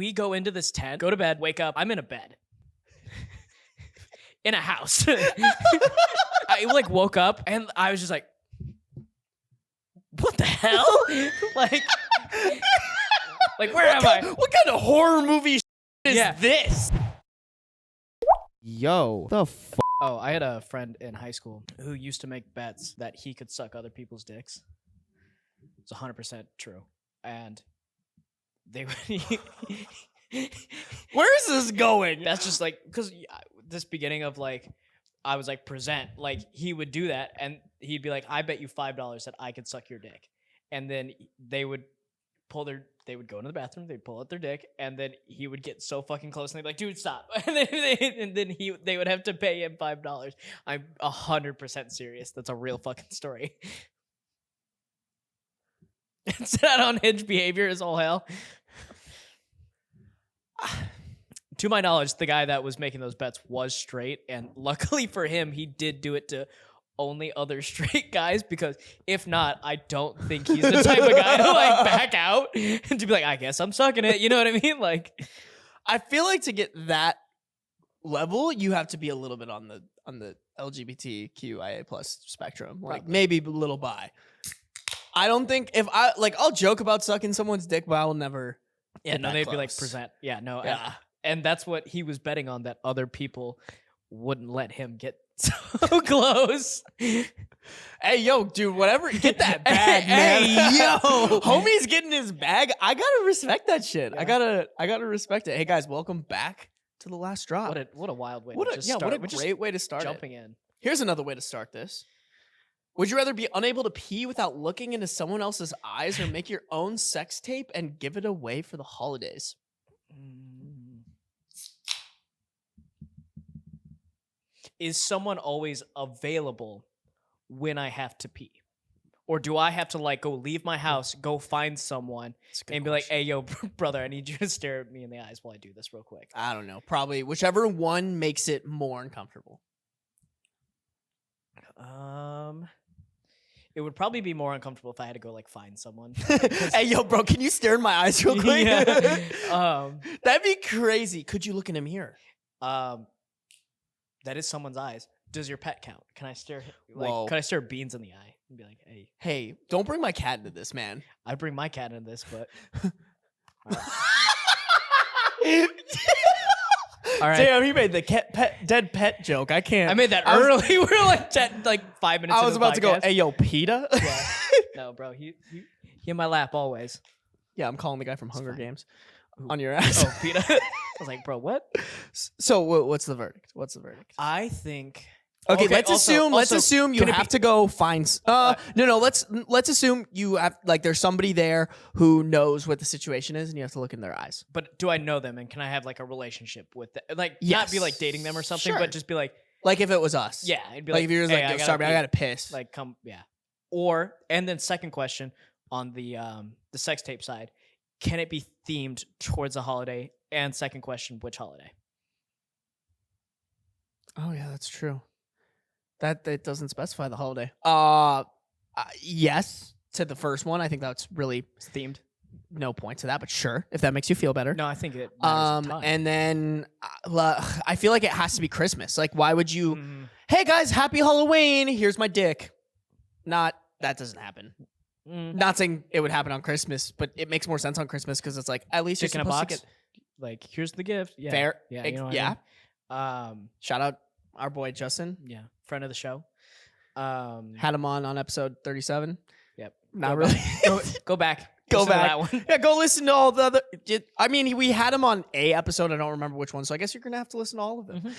we go into this tent, go to bed, wake up. I'm in a bed. In a house. I like woke up and I was just like, what the hell? like where am I? What kind of horror movie is this? Yo, the f***? Oh, I had a friend in high school who used to make bets that he could suck other people's dicks. It's 100% true. And they would... Where is this going? That's just like, because this beginning of like, I was like, present, like he would do that and he'd be like, I bet you $5 that I could suck your dick. And then they would go into the bathroom, they'd pull out their dick, and then he would get so fucking close and they'd be like, dude, stop. And then they would have to pay him $5. I'm 100% serious. That's a real fucking story. It's that unhinged behavior is all hell. To my knowledge, the guy that was making those bets was straight, and luckily for him, he did do it to only other straight guys, because if not, I don't think he's the type of guy to like back out and to be like, I guess I'm sucking it. You know what I mean? Like, I feel like to get that level, you have to be a little bit on the LGBTQIA plus spectrum, like maybe a little bi. I don't think I'll joke about sucking someone's dick, but I will never. Yeah, no, they'd be like, present. Yeah, no. Yeah. And that's what he was betting on, that other people wouldn't let him get so close. Hey, yo, dude, whatever. Get that bag, man. Hey, yo. Homie's getting his bag. I gotta respect that shit. Yeah. I gotta respect it. Hey, guys, welcome back to The Last Drop. What a wild way What to a just start. what a great way to start jumping it. in. Here's another way to start this. Would you rather be unable to pee without looking into someone else's eyes, or make your own sex tape and give it away for the holidays? Is someone always available when I have to pee? Or do I have to like go leave my house, go find someone and be like, hey, yo, brother, I need you to stare at me in the eyes while I do this real quick? I don't know. Probably whichever one makes it more uncomfortable. It would probably be more uncomfortable if I had to go like find someone. Hey, yo, bro, can you stare in my eyes real quick? Yeah. That'd be crazy. Could you look in a mirror? That is someone's eyes. Does your pet count? Can I stare? Whoa. Can I stare Beans in the eye and be like, hey, don't bring my cat into this, man. I'd bring my cat into this, but. All right. Damn, he made the dead pet joke. I can't. I made that early. We were like 5 minutes. I was about to go, hey, yo, PETA? Yeah. No, bro. He in my lap always. Yeah, I'm calling the guy from It's Hunger fine. Games on your ass. Oh, PETA. I was like, bro, what? So what's the verdict? I think. Okay, let's also, assume you can it have to go find. No. Let's assume you have there's somebody there who knows what the situation is, and you have to look in their eyes. But do I know them, and can I have like a relationship with them? Like, Yes. not be like dating them or something, Sure. but just be like, Like if it was us. yeah, it'd be Like if you're just hey, like, yo, sorry, I gotta piss. like come, yeah. Or and then second question on the sex tape side, can it be themed towards a holiday? And second question, which holiday? Oh yeah, that's true. That doesn't specify the holiday. Yes to the first one. I think that's really It's themed. no point to that, but sure, if that makes you feel better. No, I think it matters a ton. And then I feel like it has to be Christmas. Like, why would you? Hey guys, happy Halloween! Here's my dick. That doesn't happen. Not saying it would happen on Christmas, but it makes more sense on Christmas because it's like at least Dick you're in a supposed box. to get Like, here's the gift. Yeah. fair. Yeah. You know what yeah. I mean? Shout out our boy Justin. Yeah. Friend of the show. Had him on episode 37. Yep. Not really. Go back. Go Listen to back. that one. Yeah, go listen to all the other. I mean, we had him on a episode. I don't remember which one, so I guess you're gonna have to listen to all of them.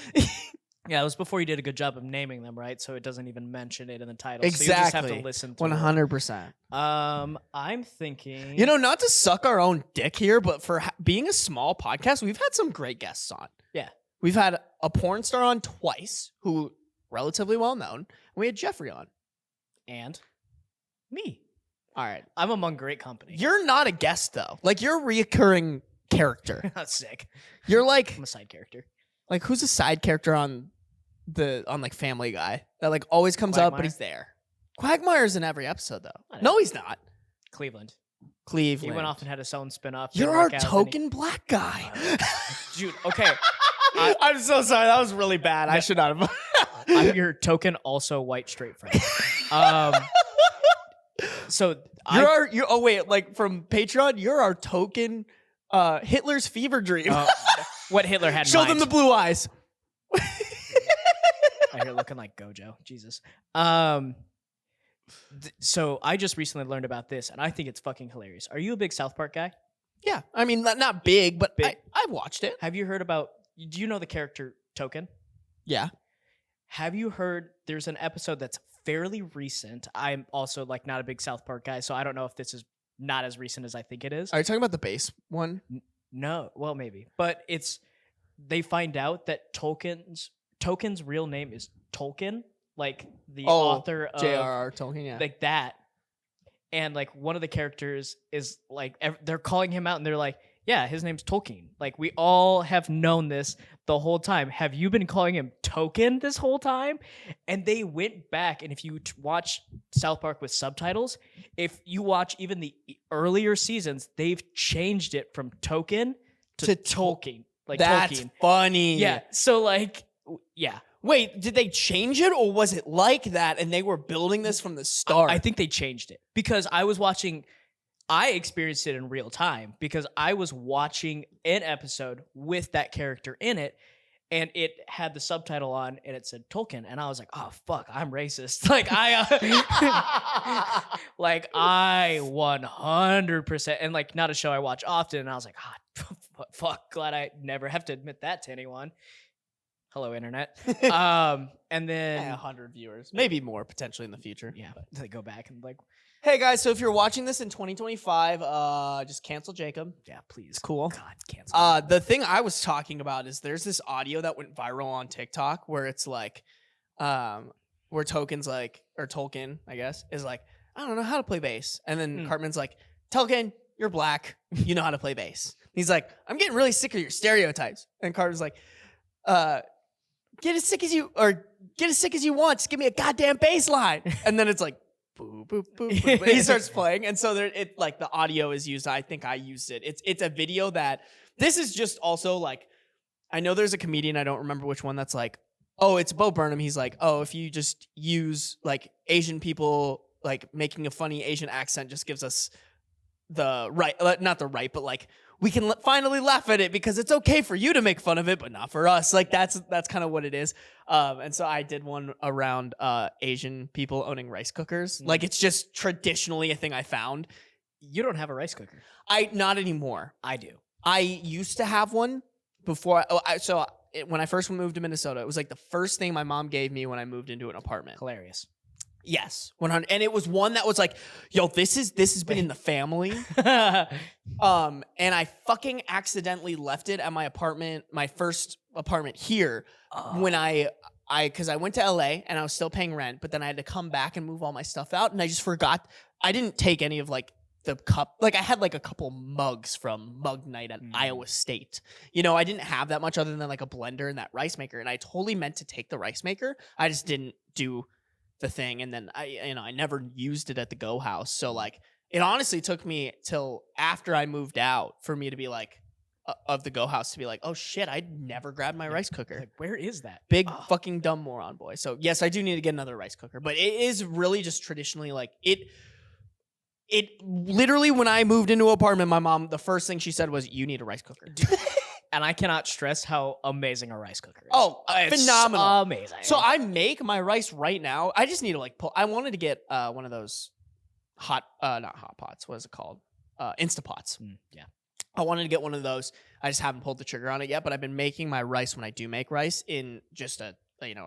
Yeah, it was before you did a good job of naming them, right? So it doesn't even mention it in the title. Exactly. So you just have to listen to 100%. it. I'm thinking. You know, not to suck our own dick here, but for being a small podcast, we've had some great guests on. Yeah. We've had a porn star on twice, who relatively well known. We had Jeffrey on. And me. All right. I'm among great company. You're not a guest though. Like you're a reoccurring character. Not sick. You're like I'm a side character. Like who's a side character on like Family Guy that like always comes up, but Quagmire? he's there. Quagmire's in every episode though. I know. No, he's not. Cleveland. Cleveland. He went off and had his own spin-off. You're didn't our work out, then he- token black guy. Dude, okay. I'm so sorry. That was really bad. I should not have. I'm your token, also white straight friend. So Oh wait, like from Patreon, you're our token Hitler's fever dream. what Hitler had in Show mind. them the blue eyes. Out here looking like Gojo. Jesus. So I just recently learned about this, and I think it's fucking hilarious. Are you a big South Park guy? Yeah, I mean not big, but Big. I've watched it. Have you heard about? Do you know the character Token? Yeah. Have you heard? There's an episode that's fairly recent. I'm also like not a big South Park guy, so I don't know if this is not as recent as I think it is. Are you talking about the base one? No, well maybe, but they find out that Token's real name is Tolkien, like the author of J.R.R. Tolkien. Yeah. like that, and like one of the characters is like they're calling him out, and they're like, yeah, his name's Tolkien. Like we all have known this the whole time. Have you been calling him Token this whole time? And they went back, and if you watch South Park with subtitles, if you watch even the earlier seasons, they've changed it from Token to Tolkien. Like That's Tolkien. funny. Yeah. So like, yeah. Wait, did they change it, or was it like that and they were building this from the start? I think they changed it because I experienced it in real time because I was watching an episode with that character in it, and it had the subtitle on and it said Tolkien, and I was like, oh fuck, I'm racist. Like I 100%, and like not a show I watch often, and I was like, fuck, glad I never have to admit that to anyone. Hello, internet. And then 100 viewers, maybe more potentially in the future. Yeah, they go back and like, hey guys, so if you're watching this in 2025, just cancel Jacob. yeah, please. It's cool. God, cancel. The thing I was talking about is there's this audio that went viral on TikTok where it's like, where Tolkien, I guess, is like, I don't know how to play bass. And then Cartman's like, Tolkien, you're black. You know how to play bass. He's like, I'm getting really sick of your stereotypes. And Cartman's like, get as sick as you want. Just give me a goddamn bass line. And then it's like, boo, boo, boo, boo. And he starts playing. And so the audio is used. I think I used it. It's a video that this is just also like, I know there's a comedian, I don't remember which one, that's like, oh, it's Bo Burnham. He's like, oh, if you just use like Asian people, like making a funny Asian accent just gives us the right, not the right, but like, we can finally laugh at it because it's okay for you to make fun of it, but not for us. Like that's kind of what it is. And so I did one around Asian people owning rice cookers. Like it's just traditionally a thing I found. You don't have a rice cooker. Not anymore. I do. I used to have one before. When I first moved to Minnesota, it was like the first thing my mom gave me when I moved into an apartment. Hilarious. Yes, 100. And it was one that was like, yo, this has been in the family. And I fucking accidentally left it at my apartment, my first apartment here, when because I went to LA and I was still paying rent, but then I had to come back and move all my stuff out, and I just forgot. I didn't take any of like the cup. Like I had like a couple mugs from Mug Night at Iowa State. You know, I didn't have that much other than like a blender and that rice maker, and I totally meant to take the rice maker. I just didn't do the thing, and then I never used it at the Go House. So like it honestly took me till after I moved out for me to be like of the Go House to be like, oh shit, I never grabbed my rice cooker. Like, where is that? Big fucking dumb moron boy. So yes, I do need to get another rice cooker, but it is really just traditionally like it literally, when I moved into an apartment, my mom, the first thing she said was, you need a rice cooker. And I cannot stress how amazing a rice cooker is. Oh, It's phenomenal. amazing. So I make my rice right now. I just need to like pull. I wanted to get one of those not hot pots. What is it called? Instapots. Yeah. I wanted to get one of those. I just haven't pulled the trigger on it yet, but I've been making my rice when I do make rice in just a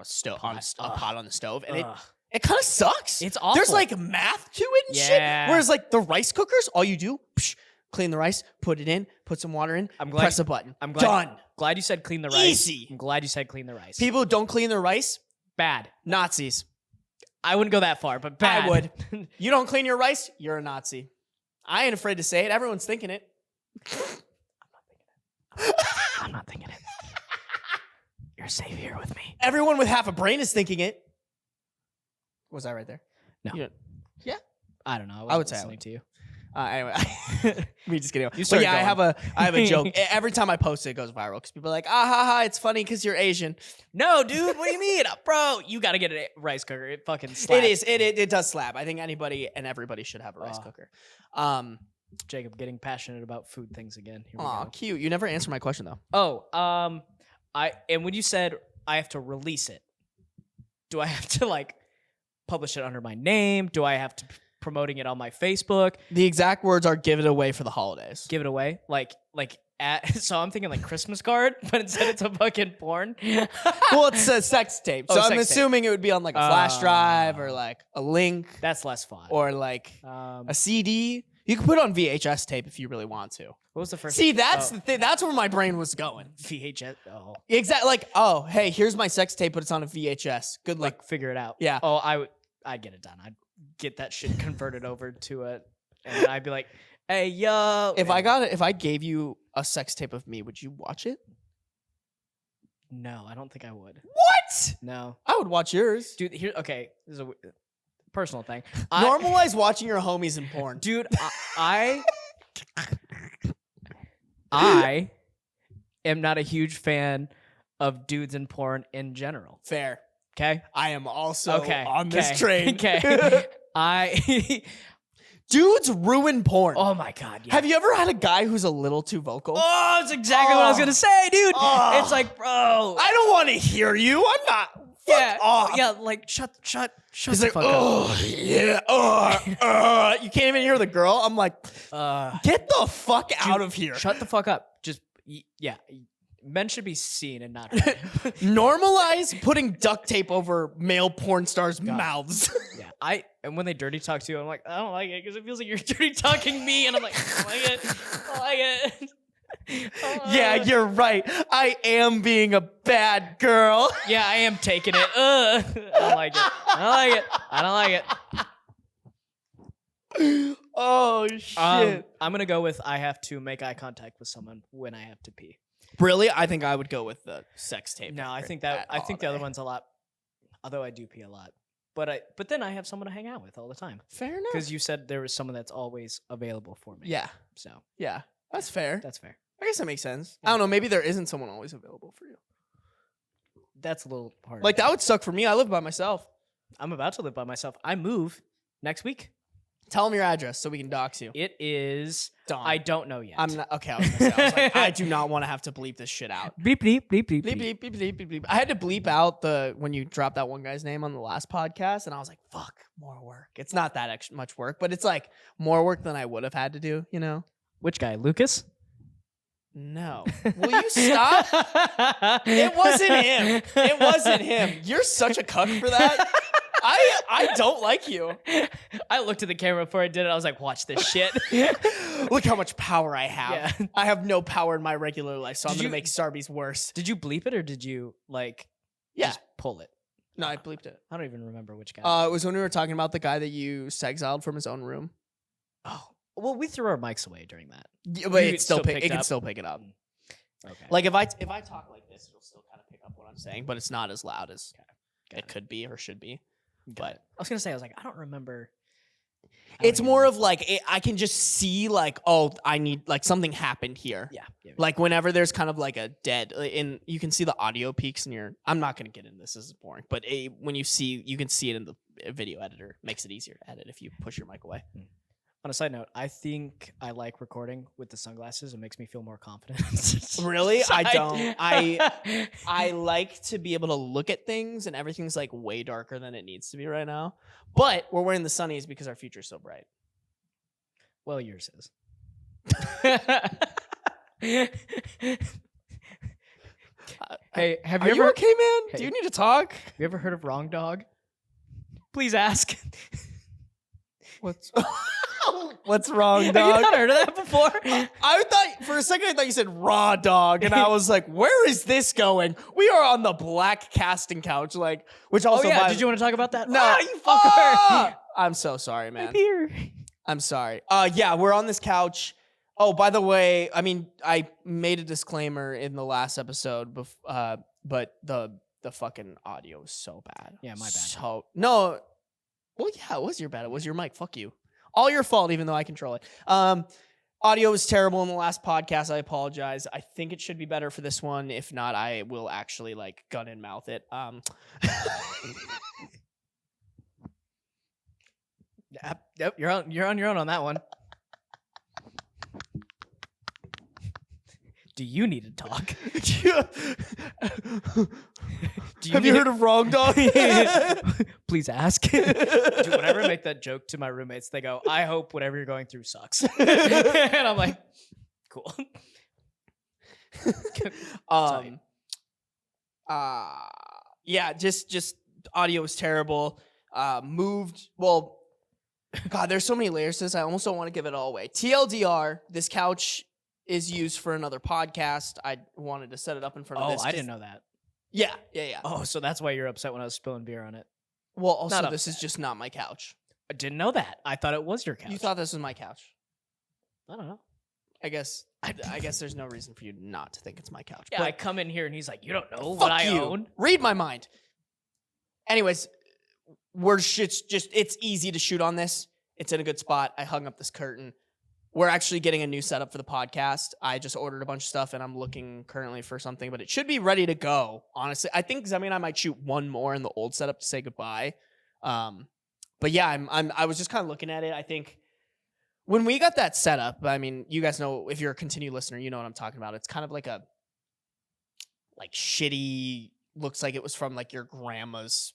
stove, a pot on the stove. And it kind of sucks. It's awful. There's like math to it and shit. Whereas like the rice cookers, all you do, clean the rice, put it in, put some water in, press a button. I'm done. Glad you said clean the rice. Easy. I'm glad you said clean the rice. People who don't clean their rice, bad. Nazis. I wouldn't go that far, but bad. I would. You don't clean your rice, you're a Nazi. I ain't afraid to say it. Everyone's thinking it. I'm not thinking it. You're safe here with me. Everyone with half a brain is thinking it. Was I right there? No. Yeah. I don't know. I would say I listening would. to you. Anyway, we just kidding. You But started yeah, going. I have a joke. Every time I post it, it goes viral because people are like, ah ha ha, it's funny because you're Asian. No, dude, what do you mean? Bro, you got to get a rice cooker. It fucking slaps. It does slap. I think anybody and everybody should have a rice cooker. Jacob getting passionate about food things again. Here we Aw, go. cute. You never answered my question though. Oh, and when you said I have to release it, do I have to like publish it under my name? Do I have to promoting it on my Facebook? The exact words are "give it away for the holidays." Give it away, so I'm thinking like Christmas card, but instead it's a fucking porn. Well, it's a sex tape, so I'm sex tape. assuming it would be on like a flash drive or like a link That's less fun. or like a CD. You can put it on VHS tape if you really want to. What was the first? See, that's the thing. That's where my brain was going. VHS. Oh, Exactly. Like, oh, hey, here's my sex tape, but it's on a VHS. Good luck. like figure it out. Yeah. Oh, I'd get it done. I'd get that shit converted over to it, and I'd be like, "Hey, yo." If I gave you a sex tape of me, would you watch it? No, I don't think I would. What? No, I would watch yours. dude. Here, okay, this is a personal thing. Normalize watching your homies in porn. Dude, I am not a huge fan of dudes in porn in general. Fair. Okay. I am also Okay. on this train. Okay. Dudes ruin porn. Oh my god. Yeah. Have you ever had a guy who's a little too vocal? Oh, that's exactly what I was gonna say, dude. Oh. It's like, bro. I don't want to hear you. I'm not. Fuck off. Yeah. Like, shut He's the like, fuck up. oh yeah. You can't even hear the girl. I'm like, get the fuck out of here. Shut the fuck up. Just yeah. Men should be seen and not heard. Normalize putting duct tape over male porn stars' mouths. Yeah, and when they dirty talk to you, I'm like, I don't like it because it feels like you're dirty talking me, and I'm like, I don't like it. I don't like it. Yeah, you're right. I am being a bad girl. Yeah, I am taking it. I don't like it. I don't like it. I don't like it. Oh shit. I'm gonna go with I have to make eye contact with someone when I have to pee. Really? I think I would go with the sex tape. No, I think the other one's a lot. Although I do pee a lot, but then I have someone to hang out with all the time. Fair enough. Because you said there was someone that's always available for me. Yeah. So Yeah. That's fair. that's fair. I guess that makes sense. I don't know. Maybe there isn't someone always available for you. That's a little hard. Like that would suck for me. I live by myself. I'm about to live by myself. I move next week. Tell them your address so we can dox you. It is. Dawn. I don't know yet. I'm not okay. I was like, I do not want to have to bleep this shit out. Bleep bleep bleep bleep Bleep, bleep, bleep, bleep, bleep, bleep. I had to bleep out when you dropped that one guy's name on the last podcast, and I was like, fuck, more work. It's not that much work, but it's like more work than I would have had to do, you know? Which guy? Lucas? No. Will you stop? It wasn't him. It wasn't him. You're such a cuck for that. I don't like you. I looked at the camera before I did it. I was like, watch this shit. Look how much power I have. Yeah. I have no power in my regular life, so I'm Did going to you- make Sarby's worse. Did you bleep it or did you Yeah. just pull it? No, I bleeped it. I don't even remember which guy. It was when we were talking about the guy that you exiled from his own room. Oh, well, we threw our mics away during that. Yeah, but You it still picked can up? still pick it up. Okay. Like if I talk like this, it'll still kind of pick up what I'm saying, but it's not as loud as Got it could be or should be. Got it. I was gonna say, I was like, I don't remember. It's more of like I can just see like, oh, I need like something happened here. Yeah. Like whenever there's kind of like a dead, and you can see the audio peaks in your. I'm not gonna get into this. This is boring. But when you can see it in the video editor. Makes it easier to edit if you push your mic away. On a side note, I think I like recording with the sunglasses. It makes me feel more confident. Really? I don't. I I like to be able to look at things, and everything's like way darker than it needs to be right now. But we're wearing the sunnies because our future's so bright. Well, yours is. Hey, Are you okay, man? Hey. Do you need to talk? Have you ever heard of Wrong Dog? Please ask. What's wrong, Have dog? you not heard of that before? I thought for a second I thought you said raw dog, and I was like, "Where is this going?" We are on the black casting couch, like, which also. Oh yeah, by- did you want to talk about that? No, Ah, you fucker. Ah! I'm so sorry, man. I'm here. I'm sorry. Yeah, we're on this couch. Oh, by the way, I mean, I made a disclaimer in the last episode, but the fucking audio is so bad. Yeah, my bad. So no, well, yeah, it was your bad. It was your mic. Fuck you. All your fault, even though I control it. Audio was terrible in the last podcast. I apologize. I think it should be better for this one. If not, I will actually like gun and mouth it. Yep, you're on your own on that one. Do you need to talk? Have you heard of Wrong Dog? Please ask. Dude, whenever I make that joke to my roommates, they go, I hope whatever you're going through sucks. And I'm like, cool. Yeah, just audio was terrible. Well, God, there's so many layers to this. I almost don't want to give it all away. TLDR, this couch is used for another podcast. I wanted to set it up in front of this. Oh, I didn't know that. Yeah. Oh, so that's why you're upset when I was spilling beer on it. Well, also, this is just not my couch. I didn't know that. I thought it was your couch. You thought this was my couch. I don't know. I guess there's no reason for you not to think it's my couch. Yeah, but I come in here and he's like, you don't know what I own? Read my mind. Anyways, it's easy to shoot on this. It's in a good spot. I hung up this curtain. We're actually getting a new setup for the podcast. I just ordered a bunch of stuff and I'm looking currently for something, but it should be ready to go. Honestly, I think Zemi and I might shoot one more in the old setup to say goodbye. But yeah, I was just kind of looking at it. I think when we got that set up, I mean, you guys know, if you're a continued listener, you know what I'm talking about. It's kind of like shitty, looks like it was from like your grandma's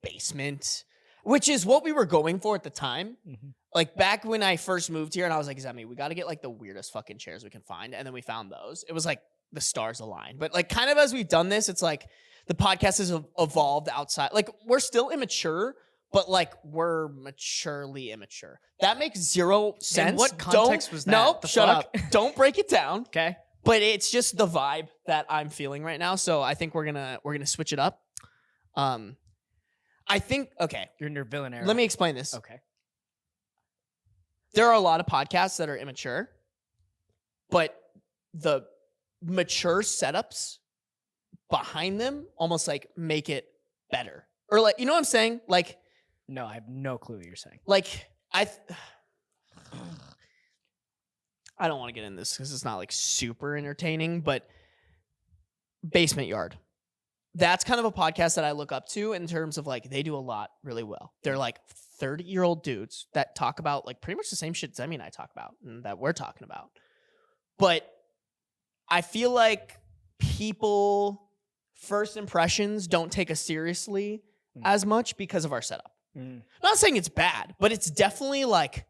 basement, which is what we were going for at the time. Mm-hmm. Like back when I first moved here and I was like, Zemi, we got to get like the weirdest fucking chairs we can find. And then we found those. It was like the stars aligned. But like kind of as we've done this, it's like the podcast has evolved outside. Like we're still immature, but like we're maturely immature. That makes zero sense. In what context was that? No, shut up. Don't break it down. Okay. But it's just the vibe that I'm feeling right now. So I think we're gonna switch it up. I think, okay. You're in your villain era. Let me explain this. Okay. There are a lot of podcasts that are immature, but the mature setups behind them almost like make it better. Or like, you know what I'm saying? Like, no, I have no clue what you're saying. Like, I don't want to get in this because it's not like super entertaining, but Basement Yard. That's kind of a podcast that I look up to in terms of like, they do a lot really well. They're like 30-year-old dudes that talk about like pretty much the same shit Zemi and I talk about and that we're talking about. But I feel like people, first impressions don't take us seriously as much because of our setup. I'm not saying it's bad, but it's definitely like,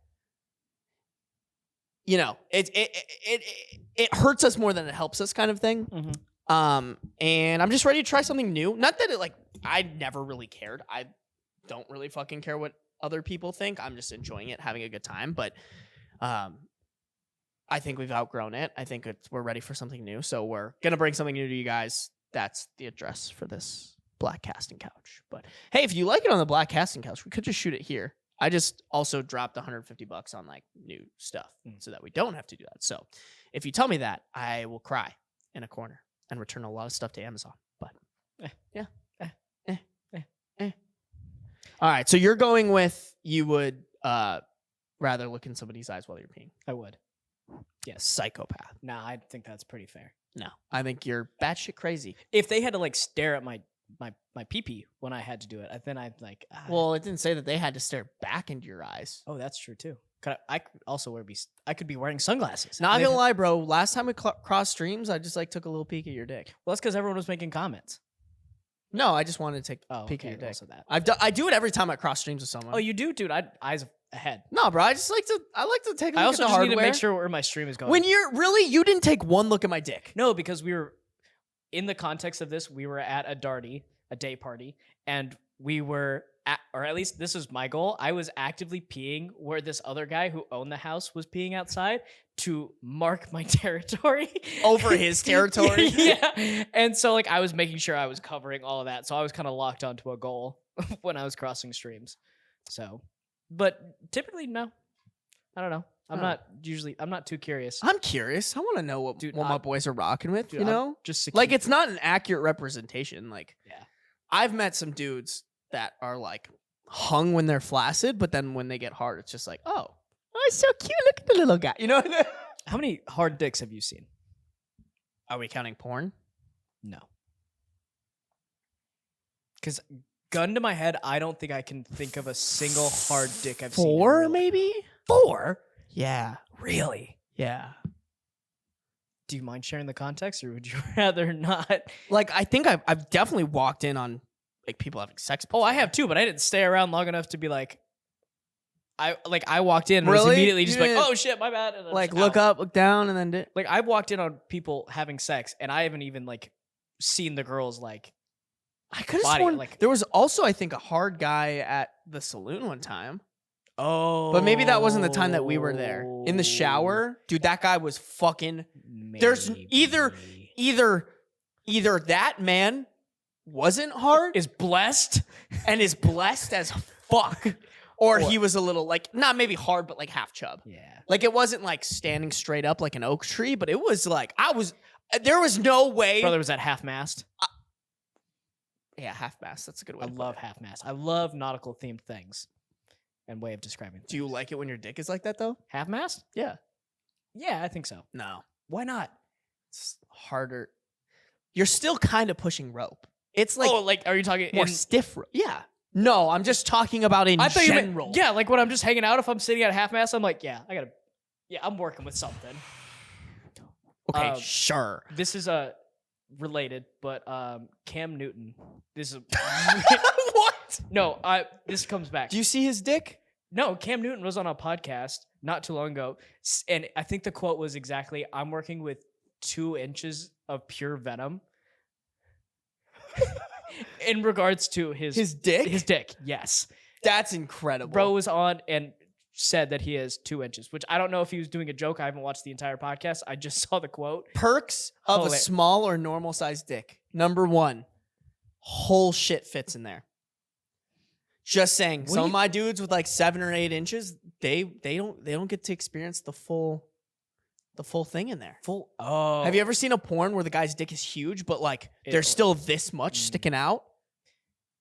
you know, it hurts us more than it helps us kind of thing. Mm-hmm. And I'm just ready to try something new. Not that I never really cared. I don't really fucking care what other people think. I'm just enjoying it, having a good time. But I think we've outgrown it. I think we're ready for something new. So we're going to bring something new to you guys. That's the address for this black casting couch. But hey, if you like it on the black casting couch, we could just shoot it here. I just also dropped $150 on like new stuff so that we don't have to do that. So if you tell me that, I will cry in a corner and return a lot of stuff to Amazon. But All right. So you're going with, you would rather look in somebody's eyes while you're peeing. I would. Yes. Psychopath. Nah, I think that's pretty fair. No, I think you're batshit crazy. If they had to like stare at my pee-pee when I had to do it, then I'd like... Well, it didn't say that they had to stare back into your eyes. Oh, that's true too. I could also I could be wearing sunglasses. Not gonna lie, bro. Last time we crossed streams, I just like took a little peek at your dick. Well, that's because everyone was making comments. No, I just wanted to take a peek at your dick. Also that. I do it every time I cross streams with someone. Oh, you do, dude? Eyes ahead. No, bro. I like to take a look at the hardware. I also just need to make sure where my stream is going. When you didn't take one look at my dick. No, because we were in the context of this. We were at a day party, and we were or at least this was my goal. I was actively peeing where this other guy who owned the house was peeing outside to mark my territory. Over his territory? Yeah. And so like I was making sure I was covering all of that. So I was kind of locked onto a goal when I was crossing streams. So, but typically, no. I don't know. I'm not too curious. I'm curious. I want to know what my boys are rocking with, dude, you know? Just like it's not an accurate representation. Like, yeah. I've met some dudes that are like hung when they're flaccid, but then when they get hard, it's just like, oh, it's so cute. Look at the little guy. You know? How many hard dicks have you seen? Are we counting porn? No. Because gun to my head, I don't think I can think of a single hard dick I've seen. 4, maybe? 4? Yeah. Really? Yeah. Do you mind sharing the context, or would you rather not? Like, I think I've definitely walked in on like people having sex. Oh, I have too, but I didn't stay around long enough to be like, I walked in and was Really? immediately just You like, didn't, oh shit, my bad. And then like just look out. up, look down, and then Like I've walked in on people having sex, and I haven't even like seen the girls like. I could have body, sworn like- there was also, I think, a hard guy at the saloon one time. Oh, But maybe that wasn't the time that we were there. In the shower, dude, that guy was fucking. There's either that man wasn't hard is blessed. and is blessed as fuck, or Or- he was a little like not maybe hard, but like half chub. Yeah. Like it wasn't like standing straight up like an oak tree, but it was like there was no way. Brother was at half mast. Yeah, half mast. That's a good way. I to put love it. half mast. I love nautical themed things and way of describing. Do you like it when your dick is like that though? half mast? Yeah. Yeah, I think so. No, Why not? it's harder. You're still kind of pushing rope. It's like Like are you talking more stiff rope. Yeah. No, I'm just talking about in I thought general. you meant, yeah, like when I'm just hanging out, if I'm sitting at half mast, I'm like, yeah, I'm working with something. Okay, sure. This is related, but Cam Newton. This is What? no. This comes back. Do you see his dick? No, Cam Newton was on a podcast not too long ago, and I think the quote was exactly, "I'm working with 2 inches of pure venom." In regards to His dick? his dick, yes. That's incredible. Bro was on and said that he has 2 inches, which I don't know if he was doing a joke. I haven't watched the entire podcast. I just saw the quote. Perks of a Hilarious. small or normal sized dick. Number 1, whole shit fits in there. Just saying, What some do of you- my dudes with like 7 or 8 inches, they don't get to experience the full thing in there. Full. Oh, Have you ever seen a porn where the guy's dick is huge, but like It- there's still this much Mm. sticking out?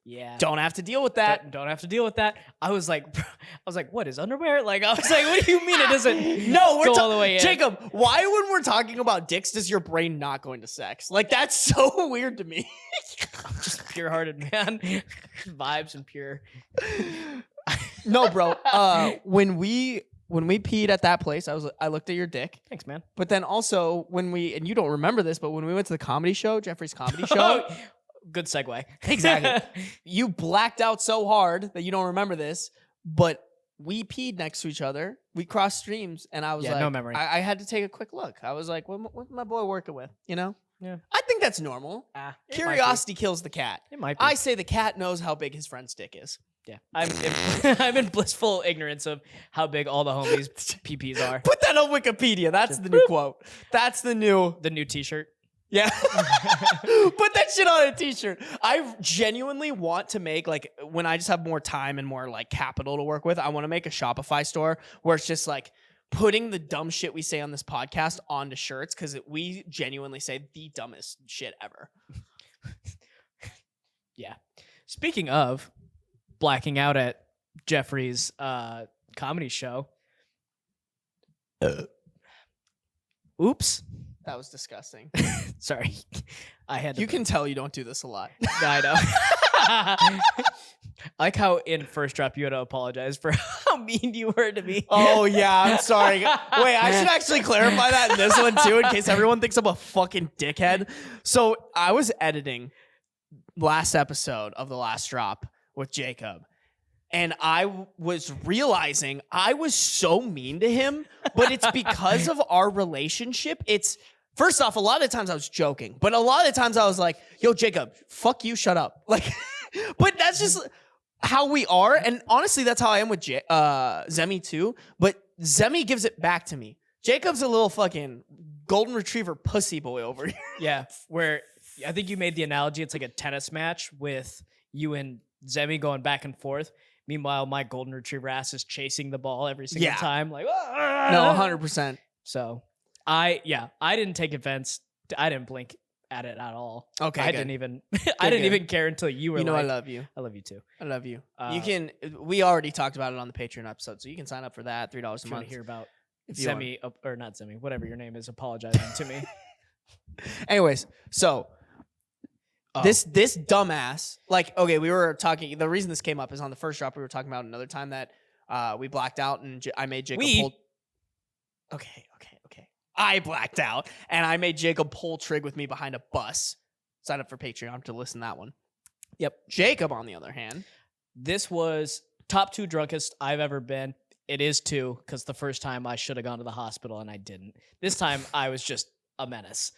Yeah. Don't have to deal with that. Don't have to deal with that. I was like, what is underwear? Like, I was like, what do you mean it doesn't? No, we're go all the way in? Jacob, why when we're talking about dicks does your brain not go into sex? Like that's so weird to me. Just pure-hearted man, vibes and pure. No, bro. When we peed at that place, I looked at your dick. Thanks, man. But then also and you don't remember this, but when we went to the comedy show, Jeffrey's comedy show, Good segue. Exactly. You blacked out so hard that you don't remember this, but we peed next to each other. We crossed streams, and I was Yeah, like, no memory. I had to take a quick look. I was like, what's my boy working with? You know? Yeah. I think that's normal. It might be. Curiosity kills the cat. It might be. I say the cat knows how big his friend's dick is. Yeah. I'm in blissful ignorance of how big all the homies' PPs are. Put that on Wikipedia. That's the new quote. That's the new. The new T-shirt. Yeah. Put that shit on a t-shirt. I genuinely want to make, like, when I just have more time and more like capital to work with, I want to make a Shopify store where it's just like putting the dumb shit we say on this podcast onto shirts, because we genuinely say the dumbest shit ever. Yeah. Speaking of blacking out at Jeffrey's comedy show. Oops. That was disgusting. Sorry. I had to. You can tell you don't do this a lot. I know. I like how in first drop you had to apologize for how mean you were to me. Oh, yeah. I'm sorry. Wait, I should actually clarify that in this one, too, in case everyone thinks I'm a fucking dickhead. So I was editing last episode of the last drop with Jacob, and I was realizing I was so mean to him, but it's because of our relationship. It's, first off, a lot of times I was joking, but a lot of times I was like, yo, Jacob, fuck you, shut up. Like, but that's just how we are. And honestly, that's how I am with Zemi too. But Zemi gives it back to me. Jacob's a little fucking golden retriever pussy boy over here. Yeah, where I think you made the analogy, it's like a tennis match with you and Zemi going back and forth. Meanwhile, my golden retriever ass is chasing the ball every single time. Like, No, 100%. So I didn't take offense. I didn't blink at it at all. Okay, I good. didn't even I didn't good. even care until you were You know like, I love you. I love you too. I love you. Uh, You can. We already talked about it on the Patreon episode, so you can sign up for that. $3 a If you want month. to hear about if you want. Semi or not Semi, whatever your name is, apologizing to me. Anyways, so this dumbass, like, okay, we were talking. The reason this came up is on the first drop we were talking about another time that we blacked out and I made Jacob pull. Okay. I blacked out and I made Jacob pull trig with me behind a bus. Sign up for Patreon to listen to that one. Yep. Jacob, on the other hand, This was top 2 drunkest I've ever been. It is 2 because the first time I should have gone to the hospital and I didn't. This time I was just a menace.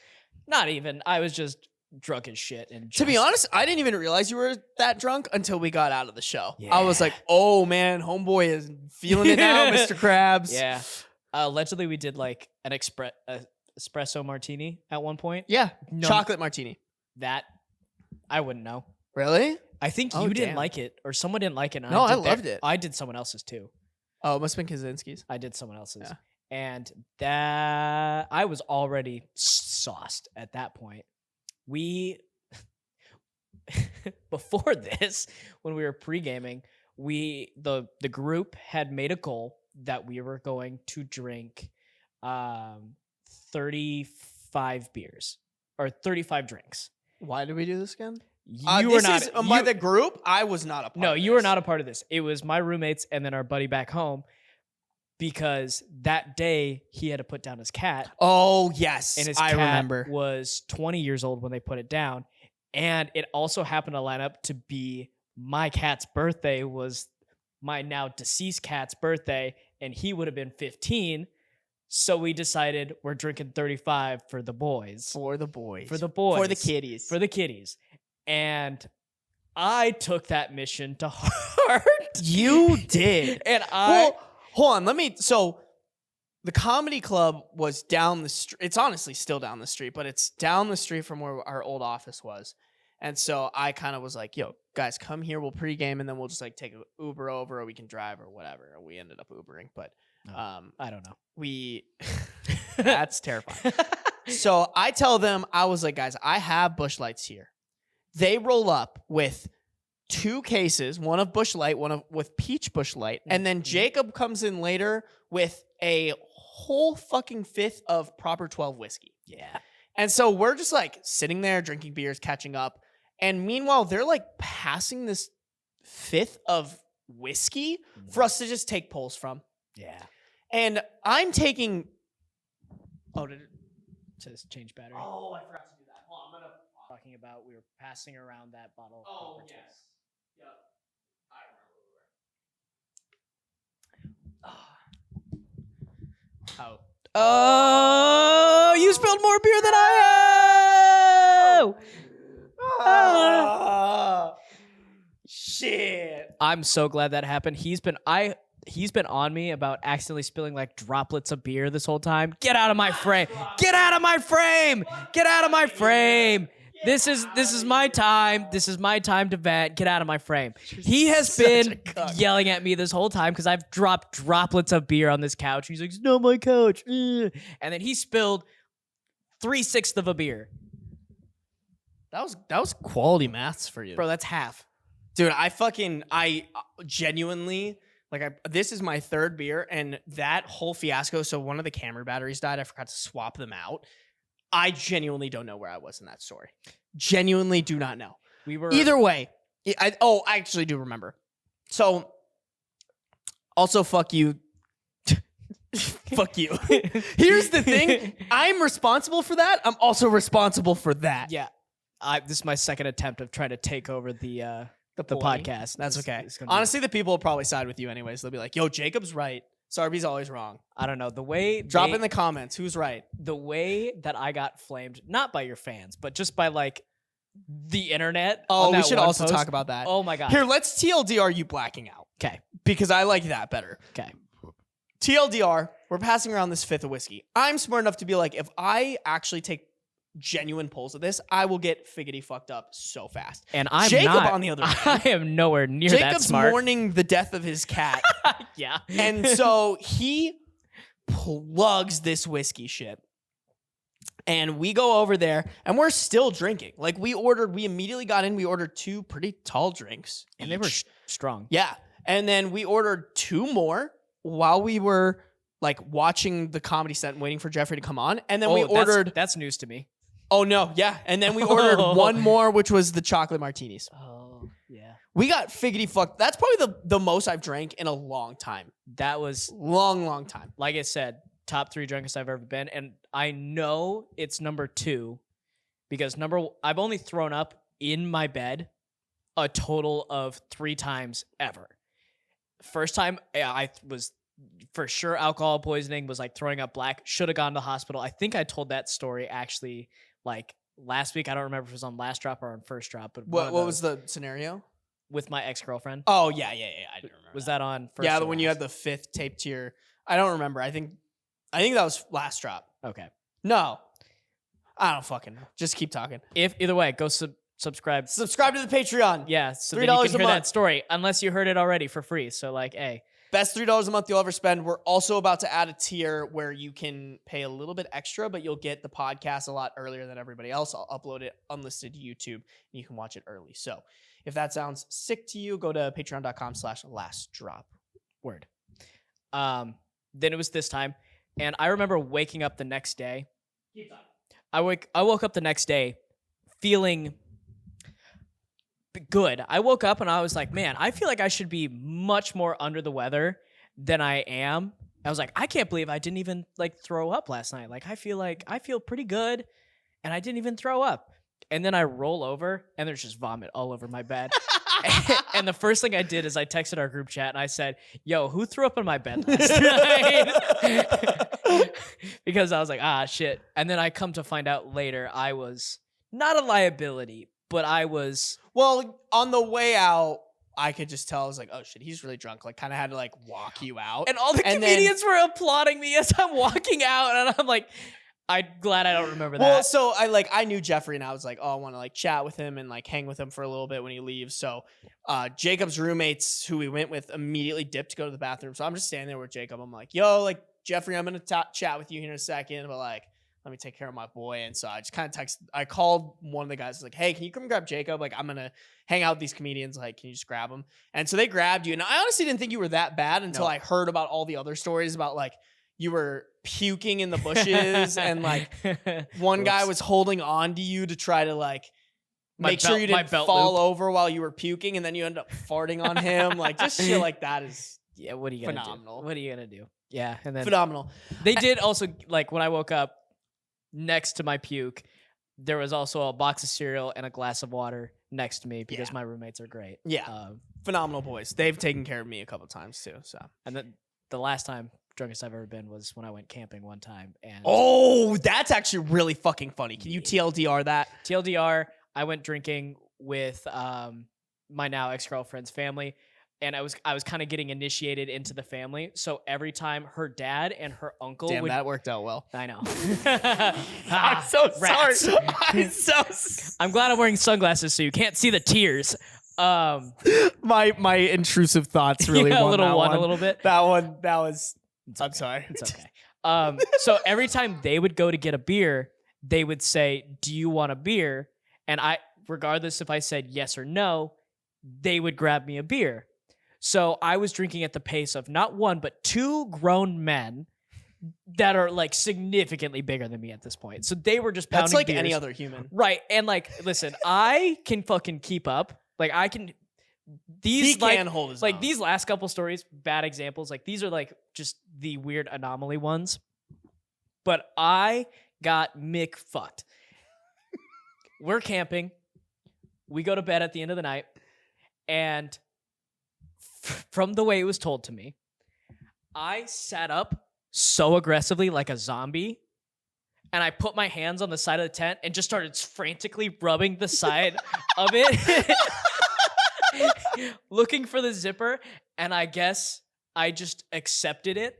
Not even. I was just drunk as shit. And to be just- honest, I didn't even realize you were that drunk until we got out of the show. Yeah. I was like, oh man, homeboy is feeling it now, Mr. Krabs. Yeah. Allegedly, we did like an espresso martini at one point. Yeah. No, Chocolate martini. That I wouldn't know. Really? I think Oh, you didn't damn. like it, or someone didn't like it. And No, I did loved it. I did someone else's too. Oh, it must have been Kaczynski's. I did someone else's, Yeah. and that I was already sauced at that point. We before this, when we were pre-gaming, the group had made a goal that we were going to drink 35 beers or 35 drinks. Why did we do this again? You were not by the group. I was not a part. No, of you were this. not a part of this. It was my roommates and then our buddy back home, because that day he had to put down his cat, Oh yes, and his I cat remember. was 20 years old when they put it down, and it also happened to line up to be my cat's birthday, was my now deceased cat's birthday, and he would have been 15. So we decided we're drinking 35 for the boys. For the boys. For the boys. For the kiddies. For the kiddies. And I took that mission to heart. You did. And Well, hold on. Let me. So, the comedy club was down the street. It's honestly still down the street, but it's down the street from where our old office was. And so I kind of was like, "Yo, guys, come here. We'll pregame, and then we'll just like take an Uber over, or we can drive, or whatever." And we ended up Ubering, but I don't know. we. That's terrifying. So I tell them, I was like, "Guys, I have Busch Lights here." They roll up with 2 cases, one of Busch Light, one with peach Busch Light, and then Jacob comes in later with a whole fucking 5th of proper 12 whiskey. Yeah. And so we're just like sitting there drinking beers, catching up, and meanwhile they're like passing this 5th of whiskey for us to just take pulls from. Yeah. And I'm taking. Oh, did it? To change battery. Oh, I forgot to do that. Hold on, I'm gonna. Talking about we were passing around that bottle. Oh, of yes. Yep. I remember where we were. Oh, you spilled more beer than I have. Shit. I'm so glad that happened. He's been on me about accidentally spilling like droplets of beer this whole time. Get out of my frame. Get out of my frame. Get out of my frame. This is my time. This is my time to vent. Get out of my frame. He has been yelling at me this whole time because I've dropped droplets of beer on this couch. He's like, "It's not my couch." And then he spilled 3/6 of a beer. That was quality maths for you. Bro, that's half. Dude, I genuinely, this is my 3rd beer, and that whole fiasco, so one of the camera batteries died. I forgot to swap them out. I genuinely don't know where I was in that story. Genuinely do not know. We were Either way, I actually do remember. So, also, fuck you. Fuck you. Here's the thing. I'm responsible for that. I'm also responsible for that. Yeah. This is my second attempt of trying to take over the Pony. podcast. That's It's- okay. it's gonna be- Honestly, the people will probably side with you anyways. They'll be like, "Yo, Jacob's right. Sarby's always wrong." I don't know. The way Drop in the comments who's right. the way that I got flamed, not by your fans, but just by like the internet. Oh, on we that should one also post. talk about that. Oh my god. Here, let's TLDR you blacking out Okay. because I like that better. Okay. TLDR, we're passing around this 5th of whiskey. I'm smart enough to be like, if I actually take genuine pulls of this, I will get figgity fucked up so fast. And I'm Jacob, not, on the other hand, I am nowhere near that Jacob's smart. mourning the death of his cat. Yeah. And so he plugs this whiskey shit. And we go over there and we're still drinking. Like we immediately got in. We ordered 2 pretty tall drinks. And they were each. strong. Yeah. And then we ordered 2 more while we were like watching the comedy set and waiting for Jeffrey to come on. And then we ordered. That's news to me. Oh, no. Yeah. And then we ordered 1 more, which was the chocolate martinis. Oh, yeah. We got figgity fucked. That's probably the most I've drank in a long time. That was, long time. like I said, top 3 drunkest I've ever been. And I know it's number 2 because I've only thrown up in my bed a total of 3 times ever. First time I was for sure alcohol poisoning, was like throwing up black, should have gone to the hospital. I think I told that story actually like last week. I don't remember if it was on last drop or on first drop, but what was the scenario? With my ex-girlfriend. Oh, yeah. I don't remember. Was that on first? Yeah, or when you had the 5th taped to your, I don't remember. I think that was last drop. Okay. No. I don't fucking know. Just keep talking. If either way, go subscribe. Subscribe to the Patreon. Yeah, so $3 that you can a hear month. that story, unless you heard it already for free. So like, hey. Best $3 a month you'll ever spend. We're also about to add a tier where you can pay a little bit extra, but you'll get the podcast a lot earlier than everybody else. I'll upload it unlisted to YouTube, and you can watch it early. So if that sounds sick to you, go to patreon.com/lastdrop. Word. Then it was this time, and I remember waking up the next day. I woke up the next day feeling good. I woke up and I was like, man, I feel like I should be much more under the weather than I am. I was like, I can't believe I didn't even like throw up last night. Like I feel pretty good and I didn't even throw up. And then I roll over and there's just vomit all over my bed. And the first thing I did is I texted our group chat and I said, yo, who threw up in my bed last night? Because I was like, ah, shit. And then I come to find out later I was not a liability, but I was. Well, on the way out, I could just tell. I was like, oh, shit, he's really drunk. Like, kind of had to, like, walk you out. And all the comedians were applauding me as I'm walking out. And I'm like, I'm glad I don't remember that. Well, so I knew Jeffrey and I was like, oh, I want to like chat with him and like hang with him for a little bit when he leaves. So Jacob's roommates who we went with immediately dipped to go to the bathroom. So I'm just standing there with Jacob. I'm like, yo, like Jeffrey, I'm going to chat with you here in a second, but like, let me take care of my boy. And so I just kind of I called one of the guys like, hey, can you come grab Jacob? Like, I'm going to hang out with these comedians. Like, can you just grab him? And so they grabbed you. And I honestly didn't think you were that bad until I heard about all the other stories about like, you were puking in the bushes and like one guy was holding on to you to try to like make sure you didn't fall over while you were puking and then you end up farting on him. Like just shit like that is what are you gonna phenomenal. Do? What are you gonna do? Yeah. And then phenomenal. They did also like when I woke up next to my puke, there was also a box of cereal and a glass of water next to me because my roommates are great. Yeah. Phenomenal boys. They've taken care of me a couple times too. So and then the last time drunkest I've ever been was when I went camping one time. And oh, that's actually really fucking funny. Can you TLDR that? TLDR, I went drinking with my now ex-girlfriend's family, and I was kind of getting initiated into the family. So every time her dad and her uncle that worked out well. I know. I'm so sorry. I'm glad I'm wearing sunglasses so you can't see the tears. My intrusive thoughts really a won little that one. A little bit. That was. It's I'm sorry. It's okay. So every time they would go to get a beer, they would say, "Do you want a beer?" And regardless if I said yes or no, they would grab me a beer. So I was drinking at the pace of not one but 2 grown men that are like significantly bigger than me at this point. So they were just pounding That's like beers. any other human, right? And like, listen, I can fucking keep up. Like I can. He can hold his own. These last couple stories, bad examples. Like these are like just the weird anomaly ones. But I got Mick fucked. We're camping. We go to bed at the end of the night, and from the way it was told to me, I sat up so aggressively like a zombie, and I put my hands on the side of the tent and just started frantically rubbing the side of it. Looking for the zipper, and I guess I just accepted it.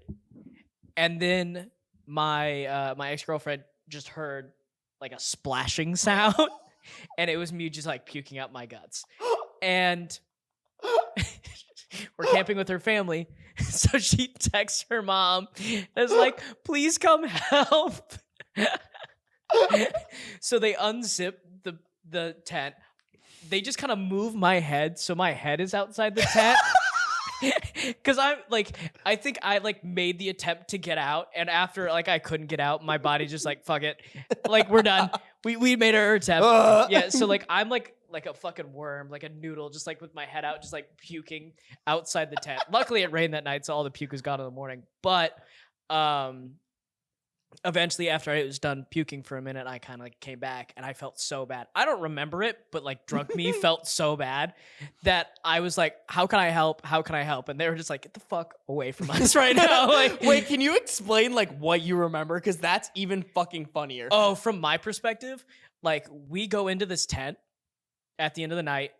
And then my ex-girlfriend just heard like a splashing sound, and it was me just like puking out my guts. And we're camping with her family, so she texts her mom and is like, "Please come help." So they unzip the tent. They just kind of move my head so my head is outside the tent. Cause I'm like, I think I like made the attempt to get out, and after like I couldn't get out, my body just like fuck it, like we're done. We made our attempt. Yeah, so like I'm like a fucking worm, like a noodle, just like with my head out, just like puking outside the tent. Luckily it rained that night, so all the puke was gone in the morning. But eventually, after I was done puking for a minute, I kind of like came back and I felt so bad. I don't remember it, but like drunk me felt so bad that I was like, how can I help? How can I help? And they were just like, get the fuck away from us right now. Like, wait, can you explain like what you remember? Because that's even fucking funnier. Oh, from my perspective, like we go into this tent at the end of the night.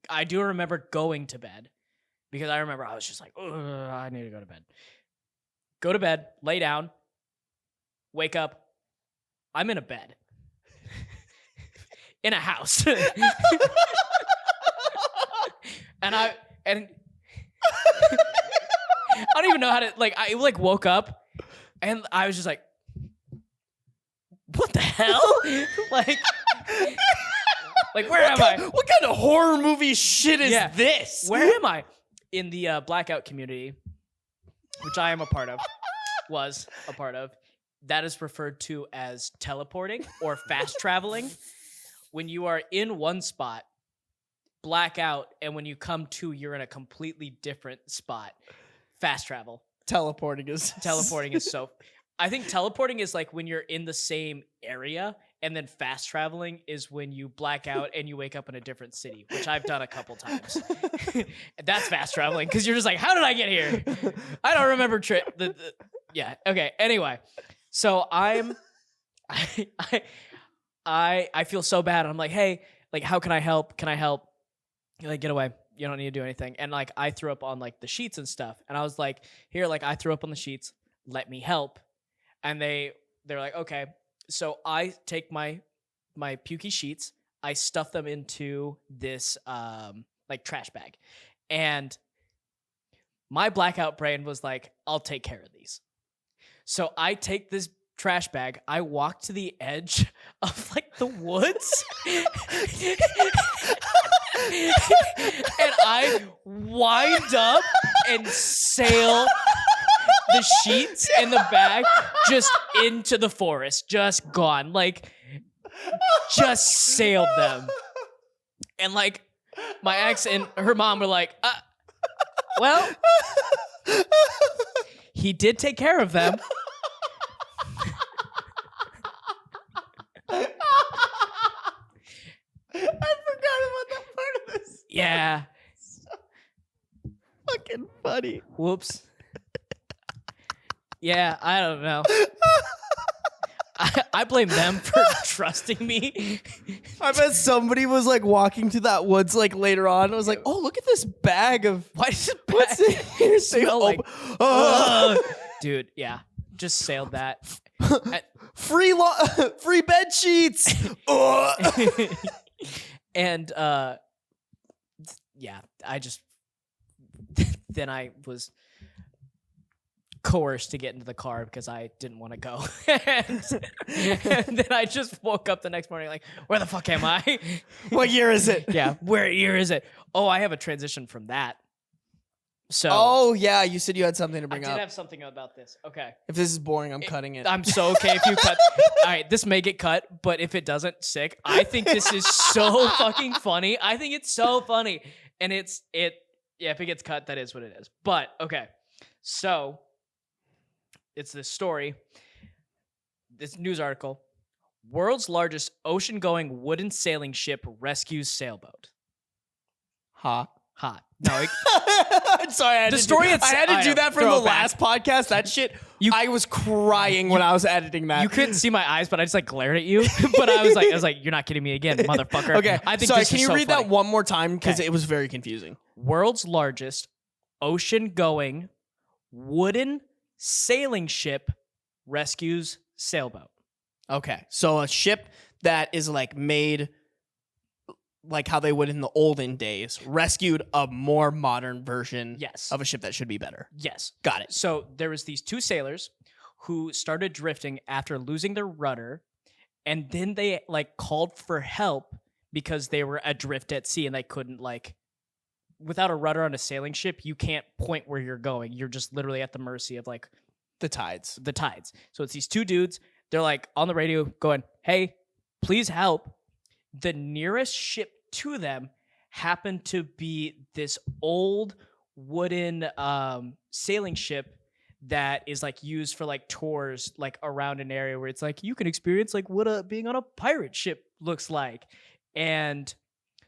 I do remember going to bed because I remember I was just like, I need to go to bed. Go to bed, lay down. Wake up, I'm in a bed. In a house. and I don't even know how to, like, I like woke up and I was just like, what the hell? like where am I? What kind of horror movie shit is this? Where am I? In the blackout community, which I am a part of, was a part of. That is referred to as teleporting or fast traveling. When you are in one spot, black out, and when you come to, you're in a completely different spot. Fast travel. Teleporting is so... I think teleporting is like when you're in the same area, and then fast traveling is when you black out and you wake up in a different city, which I've done a couple times. That's fast traveling, because you're just like, how did I get here? I don't remember... Yeah, okay, anyway... So I feel so bad. I'm like, hey, like, how can I help? Can I help? You're like, get away. You don't need to do anything. And like, I threw up on like the sheets and stuff. And I was like, here, like, I threw up on the sheets. Let me help. And they're like, okay. So I take my pukey sheets. I stuff them into this like trash bag. And my blackout brain was like, I'll take care of these. So I take this trash bag, I walk to the edge of like the woods, and I wind up and sail the sheets and the bag just into the forest, just gone, like just sailed them. And like my ex and her mom were like, well, he did take care of them. I forgot about that part of this. Yeah. So fucking funny. Whoops. Yeah, I don't know. I blame them for trusting me. I bet somebody was like walking to that woods like later on and was like, oh, look at this bag of... Why does it what's it here? smell like... Dude, yeah. Just sailed that. Free bed sheets. And yeah, I just then I was coerced to get into the car because I didn't want to go. and then I just woke up the next morning like, where the fuck am I? What year is it? Yeah, where year is it? Oh, I have a transition from that. So oh yeah, you said you had something to bring up. I did have something about this. Okay. If this is boring, I'm cutting it. I'm so okay if you cut. All right, this may get cut, but if it doesn't, sick. I think this is so fucking funny. I think it's so funny. And yeah, if it gets cut, that is what it is. But okay. So it's this story. This news article. World's largest ocean-going wooden sailing ship rescues sailboat. Hot. No, I'm sorry. I had to do that from the last podcast. That shit. I was crying when I was editing that. You couldn't see my eyes, but I just like glared at you. But I was like, you're not kidding me again, motherfucker. Okay. I think sorry. this Can is you so read funny. that one more time? Because it was very confusing. World's largest ocean-going wooden sailing ship rescues sailboat. Okay. So a ship that is like made like how they would in the olden days, rescued a more modern version of a ship that should be better. Yes. Got it. So there was these two sailors who started drifting after losing their rudder, and then they like called for help because they were adrift at sea and they couldn't like, without a rudder on a sailing ship, you can't point where you're going. You're just literally at the mercy of like The tides. So it's these two dudes. They're like on the radio going, "Hey, please help." The nearest ship to them happened to be this old wooden sailing ship that is like used for like tours like around an area where it's like you can experience like what being on a pirate ship looks like. And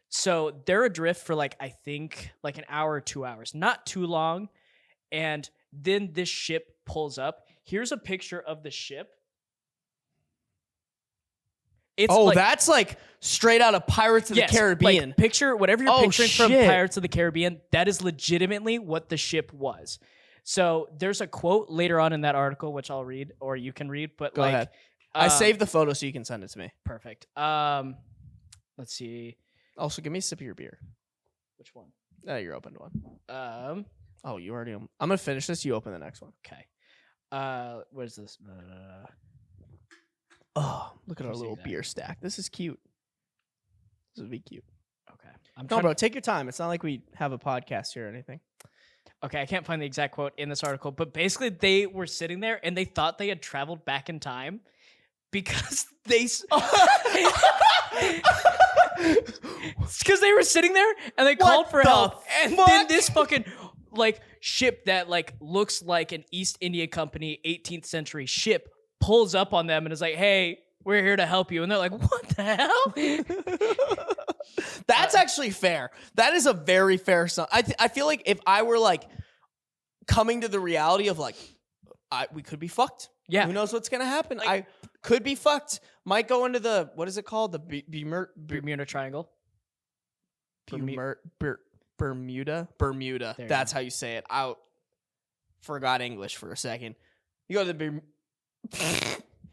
so they're adrift for like I think like an hour or 2 hours, not too long. And then this ship pulls up. Here's a picture of the ship. It's that's like straight out of Pirates of the Caribbean. Like picture whatever you're picturing from Pirates of the Caribbean. That is legitimately what the ship was. So there's a quote later on in that article, which I'll read, or you can read. But Go ahead. I saved the photo so you can send it to me. Perfect. Let's see. Also, give me a sip of your beer. Which one? Your opened one. Oh, you already. I'm gonna finish this. You open the next one. Okay. Where's this? Oh, look at our little beer stack. This is cute. This would be cute. Okay. No, bro, take your time. It's not like we have a podcast here or anything. Okay, I can't find the exact quote in this article, but basically they were sitting there and they thought they had traveled back in time because because they were sitting there and they called for help, and then this fucking like ship that like looks like an East India Company 18th century ship pulls up on them and is like, "Hey, we're here to help you." And they're like, "What the hell?" That's actually fair. That is a very fair song. I feel like if I were like coming to the reality of like, we could be fucked. Yeah. Who knows what's going to happen? Like, I could be fucked. Might go into the, what is it called? The Bermuda Triangle. Bermuda. That's how you say it. I forgot English for a second. You go to the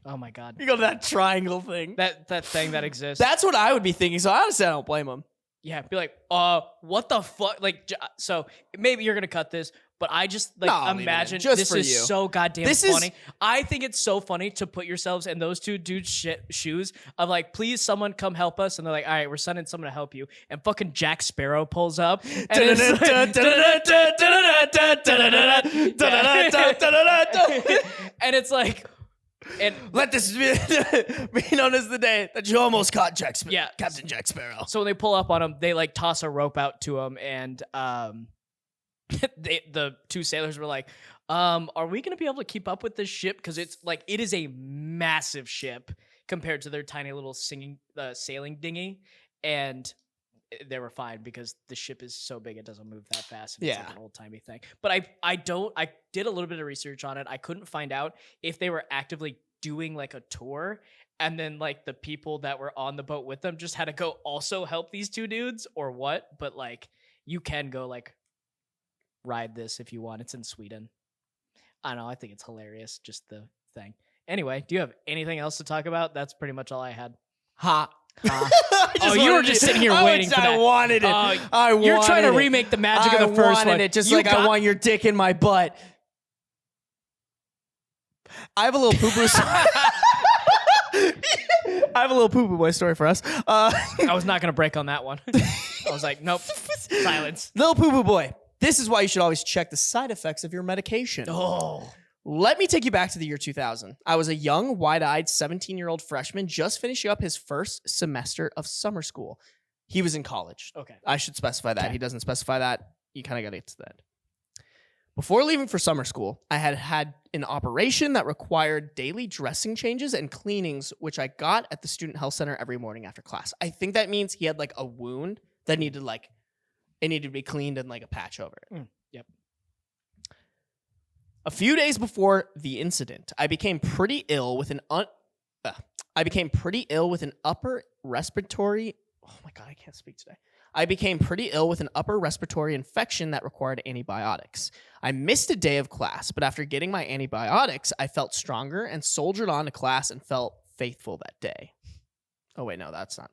Oh my God. You go to that triangle thing. That thing that exists. That's what I would be thinking. So honestly, I don't blame him. Yeah, be like, what the fuck? Like, so maybe you're gonna cut this, but I just like imagine this is so goddamn funny. I think it's so funny to put yourselves in those two dudes' shoes of like, please, someone come help us, and they're like, all right, we're sending someone to help you, and fucking Jack Sparrow pulls up, and it's like. And let this be known as the day that you almost caught Captain Jack Sparrow. So when they pull up on him, they like toss a rope out to him, and the two sailors were like, "Are we gonna be able to keep up with this ship? Because it's like it is a massive ship compared to their tiny little sailing dinghy." And they were fine because the ship is so big it doesn't move that fast. It's like an old timey thing. But I did a little bit of research on it. I couldn't find out if they were actively doing like a tour, and then like the people that were on the boat with them just had to go also help these two dudes or what. But like you can go like ride this if you want. It's in Sweden. I don't know. I think it's hilarious. Just the thing. Anyway, do you have anything else to talk about? That's pretty much all I had. You were just sitting here waiting for that. I wanted it. You're trying to remake the magic of the first one. Just like I want your dick in my butt. I have a little poo-poo boy story for us. I was not going to break on that one. I was like, nope. Silence. Lil Poo Poo boy. This is why you should always check the side effects of your medication. Oh. Let me take you back to the year 2000. I was a young, wide-eyed 17-year-old freshman just finishing up his first semester of summer school. He was in college. Okay. I should specify that. Okay. He doesn't specify that. You kind of got to get to that. Before leaving for summer school, I had an operation that required daily dressing changes and cleanings, which I got at the student health center every morning after class. I think that means he had like a wound that needed to be cleaned and like a patch over it. Yep. A few days before the incident, I became pretty ill with an upper respiratory. Oh my God, I can't speak today. I became pretty ill with an upper respiratory infection that required antibiotics. I missed a day of class, but after getting my antibiotics, I felt stronger and soldiered on to class and felt faithful that day. Oh wait, no, that's not.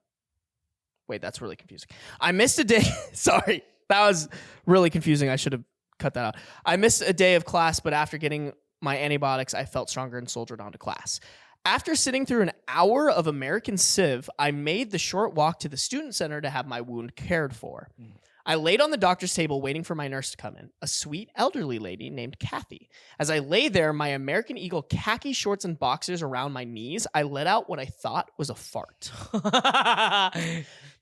Wait, that's really confusing. I missed a day. Sorry, that was really confusing. I should have cut that out. I missed a day of class, but after getting my antibiotics, I felt stronger and soldiered on to class. After sitting through an hour of American Civ, I made the short walk to the student center to have my wound cared for. I laid on the doctor's table waiting for my nurse to come in, a sweet elderly lady named Kathy. As I lay there, my American Eagle khaki shorts and boxers around my knees, I let out what I thought was a fart.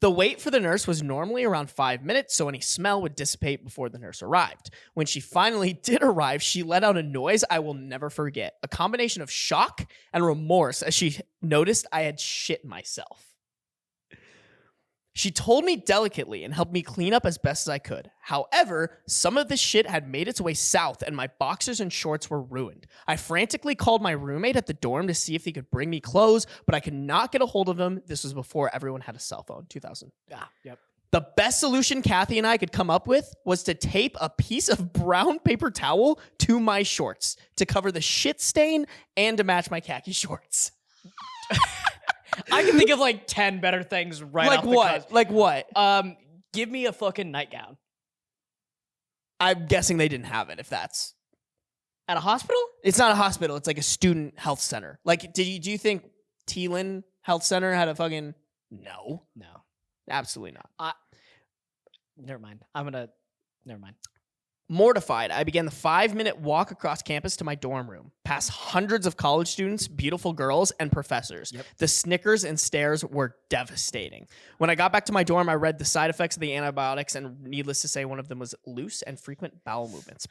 The wait for the nurse was normally around 5 minutes, so any smell would dissipate before the nurse arrived. When she finally did arrive, she let out a noise I will never forget, a combination of shock and remorse as she noticed I had shit myself. She told me delicately and helped me clean up as best as I could. However, some of the shit had made its way south and my boxers and shorts were ruined. I frantically called my roommate at the dorm to see if he could bring me clothes, but I could not get a hold of him. This was before everyone had a cell phone, 2000. Yep. The best solution Kathy and I could come up with was to tape a piece of brown paper towel to my shorts to cover the shit stain and to match my khaki shorts. I can think of like 10 better things right like off the what? cuff. Like what? Give me a fucking nightgown. I'm guessing they didn't have it if that's... At a hospital? It's not a hospital. It's like a student health center. Like, do you think Teelan Health Center had a fucking... No. Absolutely not. Never mind. Never mind. Mortified, I began the 5-minute walk across campus to my dorm room, past hundreds of college students, beautiful girls, and professors. Yep. The snickers and stares were devastating. When I got back to my dorm, I read the side effects of the antibiotics, and needless to say, one of them was loose and frequent bowel movements.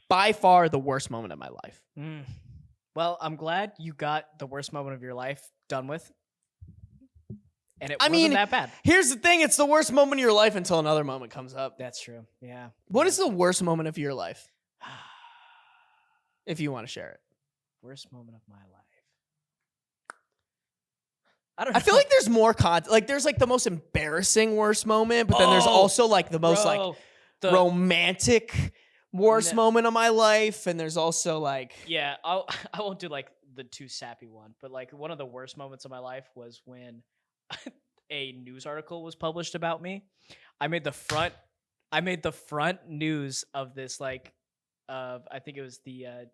By far the worst moment of my life. Well, I'm glad you got the worst moment of your life done with. And it wasn't that bad. Here's the thing. It's the worst moment of your life until another moment comes up. That's true. Yeah. What is the worst moment of your life? If you want to share it. Worst moment of my life. I don't know. I feel like there's more content. Like there's like the most embarrassing worst moment, but then there's also like the most romantic worst moment of my life. And there's also like... Yeah, I won't do like the too sappy one, but like one of the worst moments of my life was when... a news article was published about me. I made the front news of this, like, I think it was the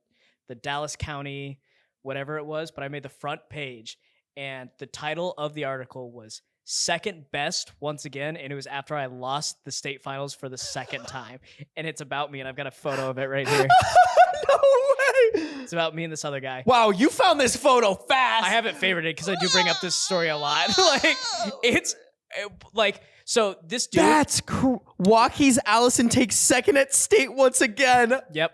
Dallas County, whatever it was, but I made the front page, and the title of the article was second best once again, and it was after I lost the state finals for the second time, and it's about me, and I've got a photo of it right here. No way! It's about me and this other guy. Wow, you found this photo fast. I haven't favorited it because I do bring up this story a lot. So this dude. That's Waukees Allison takes second at state once again. Yep.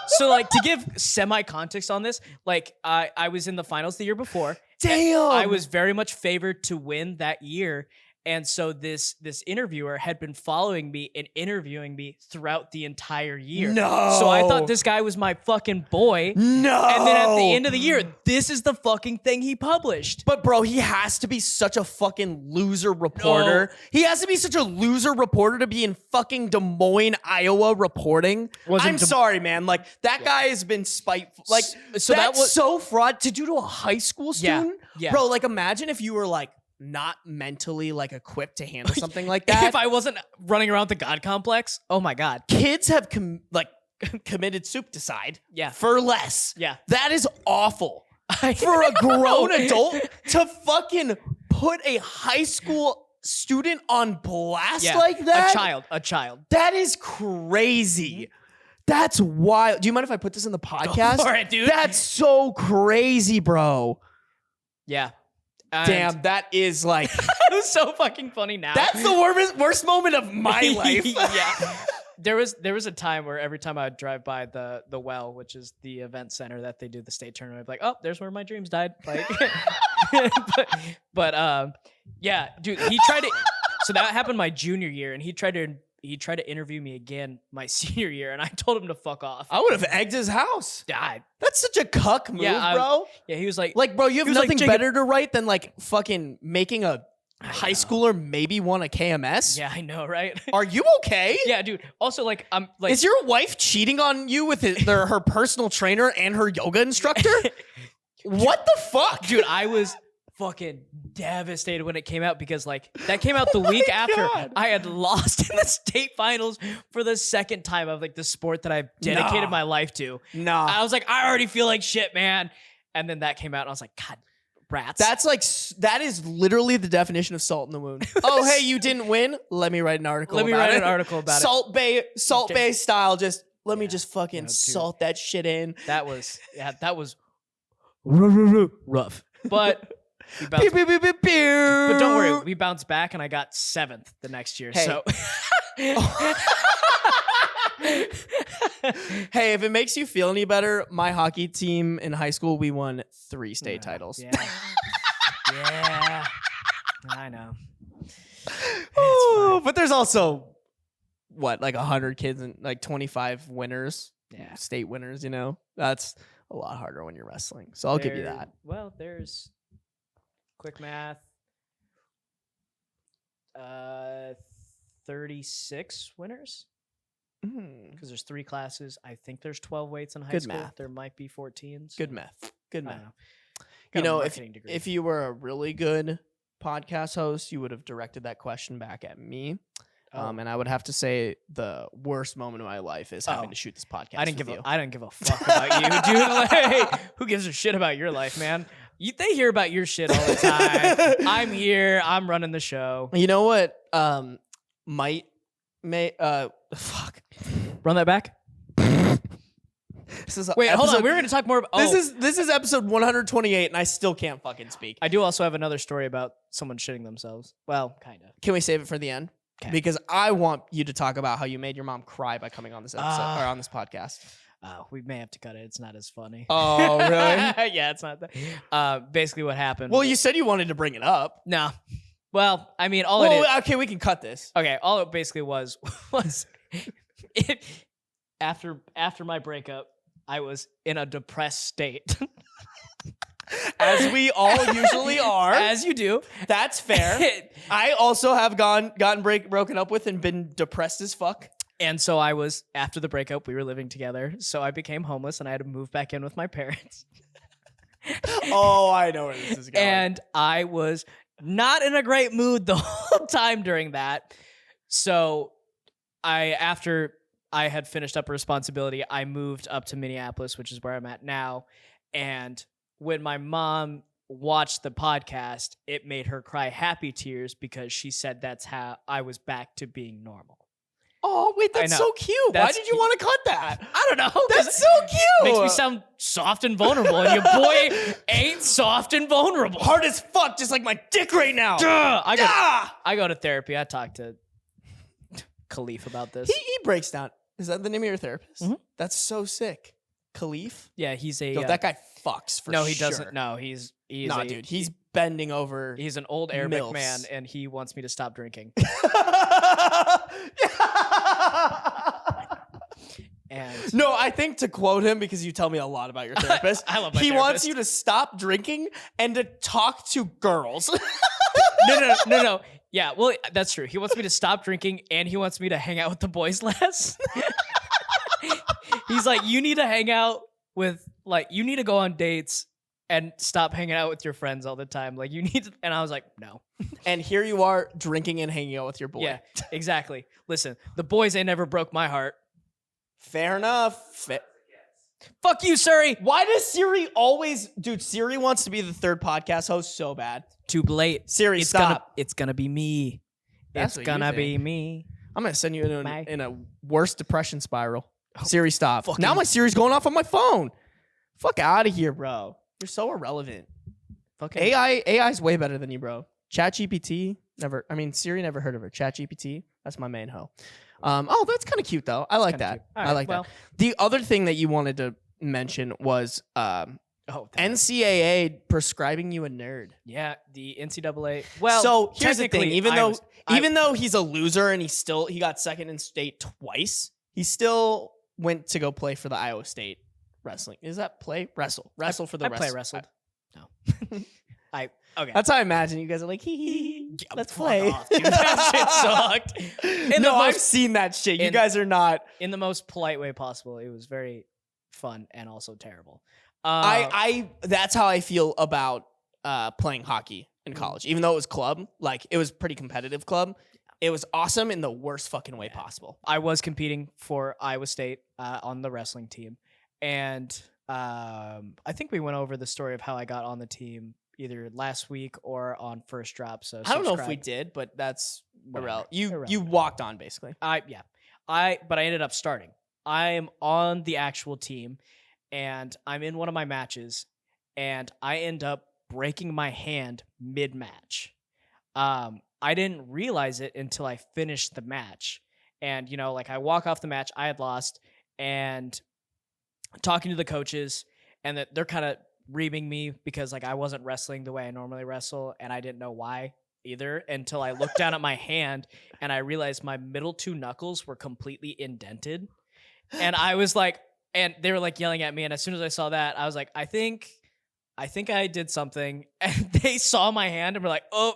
So like to give semi-context on this, like I was in the finals the year before. Damn. I was very much favored to win that year. And so this interviewer had been following me and interviewing me throughout the entire year. No. So I thought this guy was my fucking boy. No. And then at the end of the year, this is the fucking thing he published. But bro, he has to be such a fucking loser reporter. No. He has to be such a loser reporter to be in fucking Des Moines, Iowa reporting. I'm sorry, man. Like that guy has been spiteful. Like so that's so fraud to do to a high school student. Yeah. Bro, like imagine if you were like not mentally like equipped to handle something like that. If I wasn't running around the God complex, oh my God. Kids have committed suicide for less. Yeah. That is awful. For a grown adult to fucking put a high school student on blast like that. A child. That is crazy. That's wild. Do you mind if I put this in the podcast? Go for it, dude. That's so crazy, bro. Yeah. Damn, that is like... It was so fucking funny now. That's the worst moment of my life. Yeah. There was a time where every time I would drive by the Well, which is the event center that they do the state tournament, I'd be like, oh, there's where my dreams died. Like, yeah, dude, he tried to... So that happened my junior year, and he tried to interview me again my senior year, and I told him to fuck off. I would have egged his house. Yeah, that's such a cuck move, bro. Yeah, he was like, bro, you have nothing better to write than like fucking making a high schooler maybe want a KMS. Yeah, I know, right? Are you okay? Yeah, dude. Also, like, I'm like, is your wife cheating on you with her personal trainer and her yoga instructor? What the fuck, dude? I was fucking devastated when it came out because like that came out the week after I had lost in the state finals for the second time of like the sport that I've dedicated my life to. Nah. I was like, I already feel like shit, man. And then that came out, and I was like, God, rats. That is literally the definition of salt in the wound. Oh, hey, you didn't win? Let me write an article about it. Let me write an article about it. Salt Bay style, just let me just fucking No, dude. salt that shit in. That was rough. But we bounced, but don't worry, we bounced back, and I got 7th the next year. Hey. So Hey, if it makes you feel any better, my hockey team in high school, we won 3 state titles. Yeah. Yeah. I know. Ooh, but there's also what, like 100 kids and like 25 winners, state winners, you know? That's a lot harder when you're wrestling. So I'll give you that. Well, there's quick math. 36 winners. Because there's 3 classes. I think there's 12 weights in high school. Math. There might be 14. So Good math. Good math. You know, if you were a really good podcast host, you would have directed that question back at me. And I would have to say the worst moment of my life is having to shoot this podcast. I didn't give a fuck about you, dude. Like, who gives a shit about your life, man? They hear about your shit all the time. I'm here. I'm running the show. You know what? Fuck. Run that back. Wait, hold on. We were going to talk more about. This is episode 128, and I still can't fucking speak. I do also have another story about someone shitting themselves. Well, kind of. Can we save it for the end? Okay. Because I want you to talk about how you made your mom cry by coming on this episode or on this podcast. We may have to cut it. It's not as funny. Oh, really? Yeah, it's not that. Basically, what happened? Well, you said you wanted to bring it up. No. Well, I mean, okay, we can cut this. Okay, all it basically was after my breakup, I was in a depressed state. As we all usually are. As you do. That's fair. I also have gotten broken up with and been depressed as fuck. And so I was, after the breakup, we were living together. So I became homeless and I had to move back in with my parents. Oh, I know where this is going. And I was not in a great mood the whole time during that. So after I had finished up a responsibility, I moved up to Minneapolis, which is where I'm at now. And when my mom watched the podcast, it made her cry happy tears because she said that's how I was back to being normal. Oh, wait, that's so cute. Why did you want to cut that? I don't know. That's so cute. Makes me sound soft and vulnerable, and your boy ain't soft and vulnerable. Hard as fuck, just like my dick right now. I go to therapy. I talked to Khalif about this. He breaks down. Is that the name of your therapist? Mm-hmm. That's so sick. Khalif? Yeah, he's a... that guy fucks for sure. No, he doesn't. No, he's dude. He's bending over. He's an old Arabic man, and he wants me to stop drinking. And no, I think to quote him, because you tell me a lot about your therapist, I love my he therapist. wants you to stop drinking and to talk to girls. No. Yeah, well, that's true. He wants me to stop drinking, and he wants me to hang out with the boys less. He's like, you need to hang out with, like, you need to go on dates and stop hanging out with your friends all the time. Like, you need to, and I was like, no. And here you are drinking and hanging out with your boy. Yeah, exactly. Listen, the boys ain't never broke my heart. Fair enough. Fuck you, Surrey. Why does Siri always... Dude, Siri wants to be the third podcast host so bad. Too late. Siri, stop. It's gonna be me. That's it's gonna be me. I'm gonna send you in a worse depression spiral. Siri, stop. Now my Siri's going off on my phone. Fuck out of here, bro. You're so irrelevant. Okay. AI's way better than you, bro. ChatGPT, Siri never heard of her. ChatGPT, that's my main hoe. Oh, that's kind of cute, though. I like that. Right, I like that. The other thing that you wanted to mention was NCAA prescribing you a nerd. Yeah, the NCAA. Well, so here's the thing. Even though he's a loser and he got second in state twice, he still went to go play for the Iowa State wrestling. Is that play? Wrestle for the wrestling. I play wrestled. No. Okay. That's how I imagine you guys are like, hee, let's play. Off, dude. That shit sucked. I've seen that shit. You guys are not. In the most polite way possible. It was very fun and also terrible. That's how I feel about playing hockey in college. Even though it was club, like it was pretty competitive club. It was awesome in the worst fucking way possible. I was competing for Iowa State on the wrestling team. And I think we went over the story of how I got on the team either last week or on First Drop. So I don't know if we subscribe. did, but that's Whatever. irrelevant. You Irrelevant. walked on basically. But I ended up starting. I am on the actual team, and I'm in one of my matches, and I end up breaking my hand mid-match. I didn't realize it until I finished the match. And, you know, like I walk off the match, I had lost, and talking to the coaches, and that they're kind of reaming me because like I wasn't wrestling the way I normally wrestle, and I didn't know why either until I looked down at my hand and I realized my middle two knuckles were completely indented. And I was like, and they were like yelling at me, and as soon as I saw that, I was like, I think I did something. And they saw my hand and were like, oh,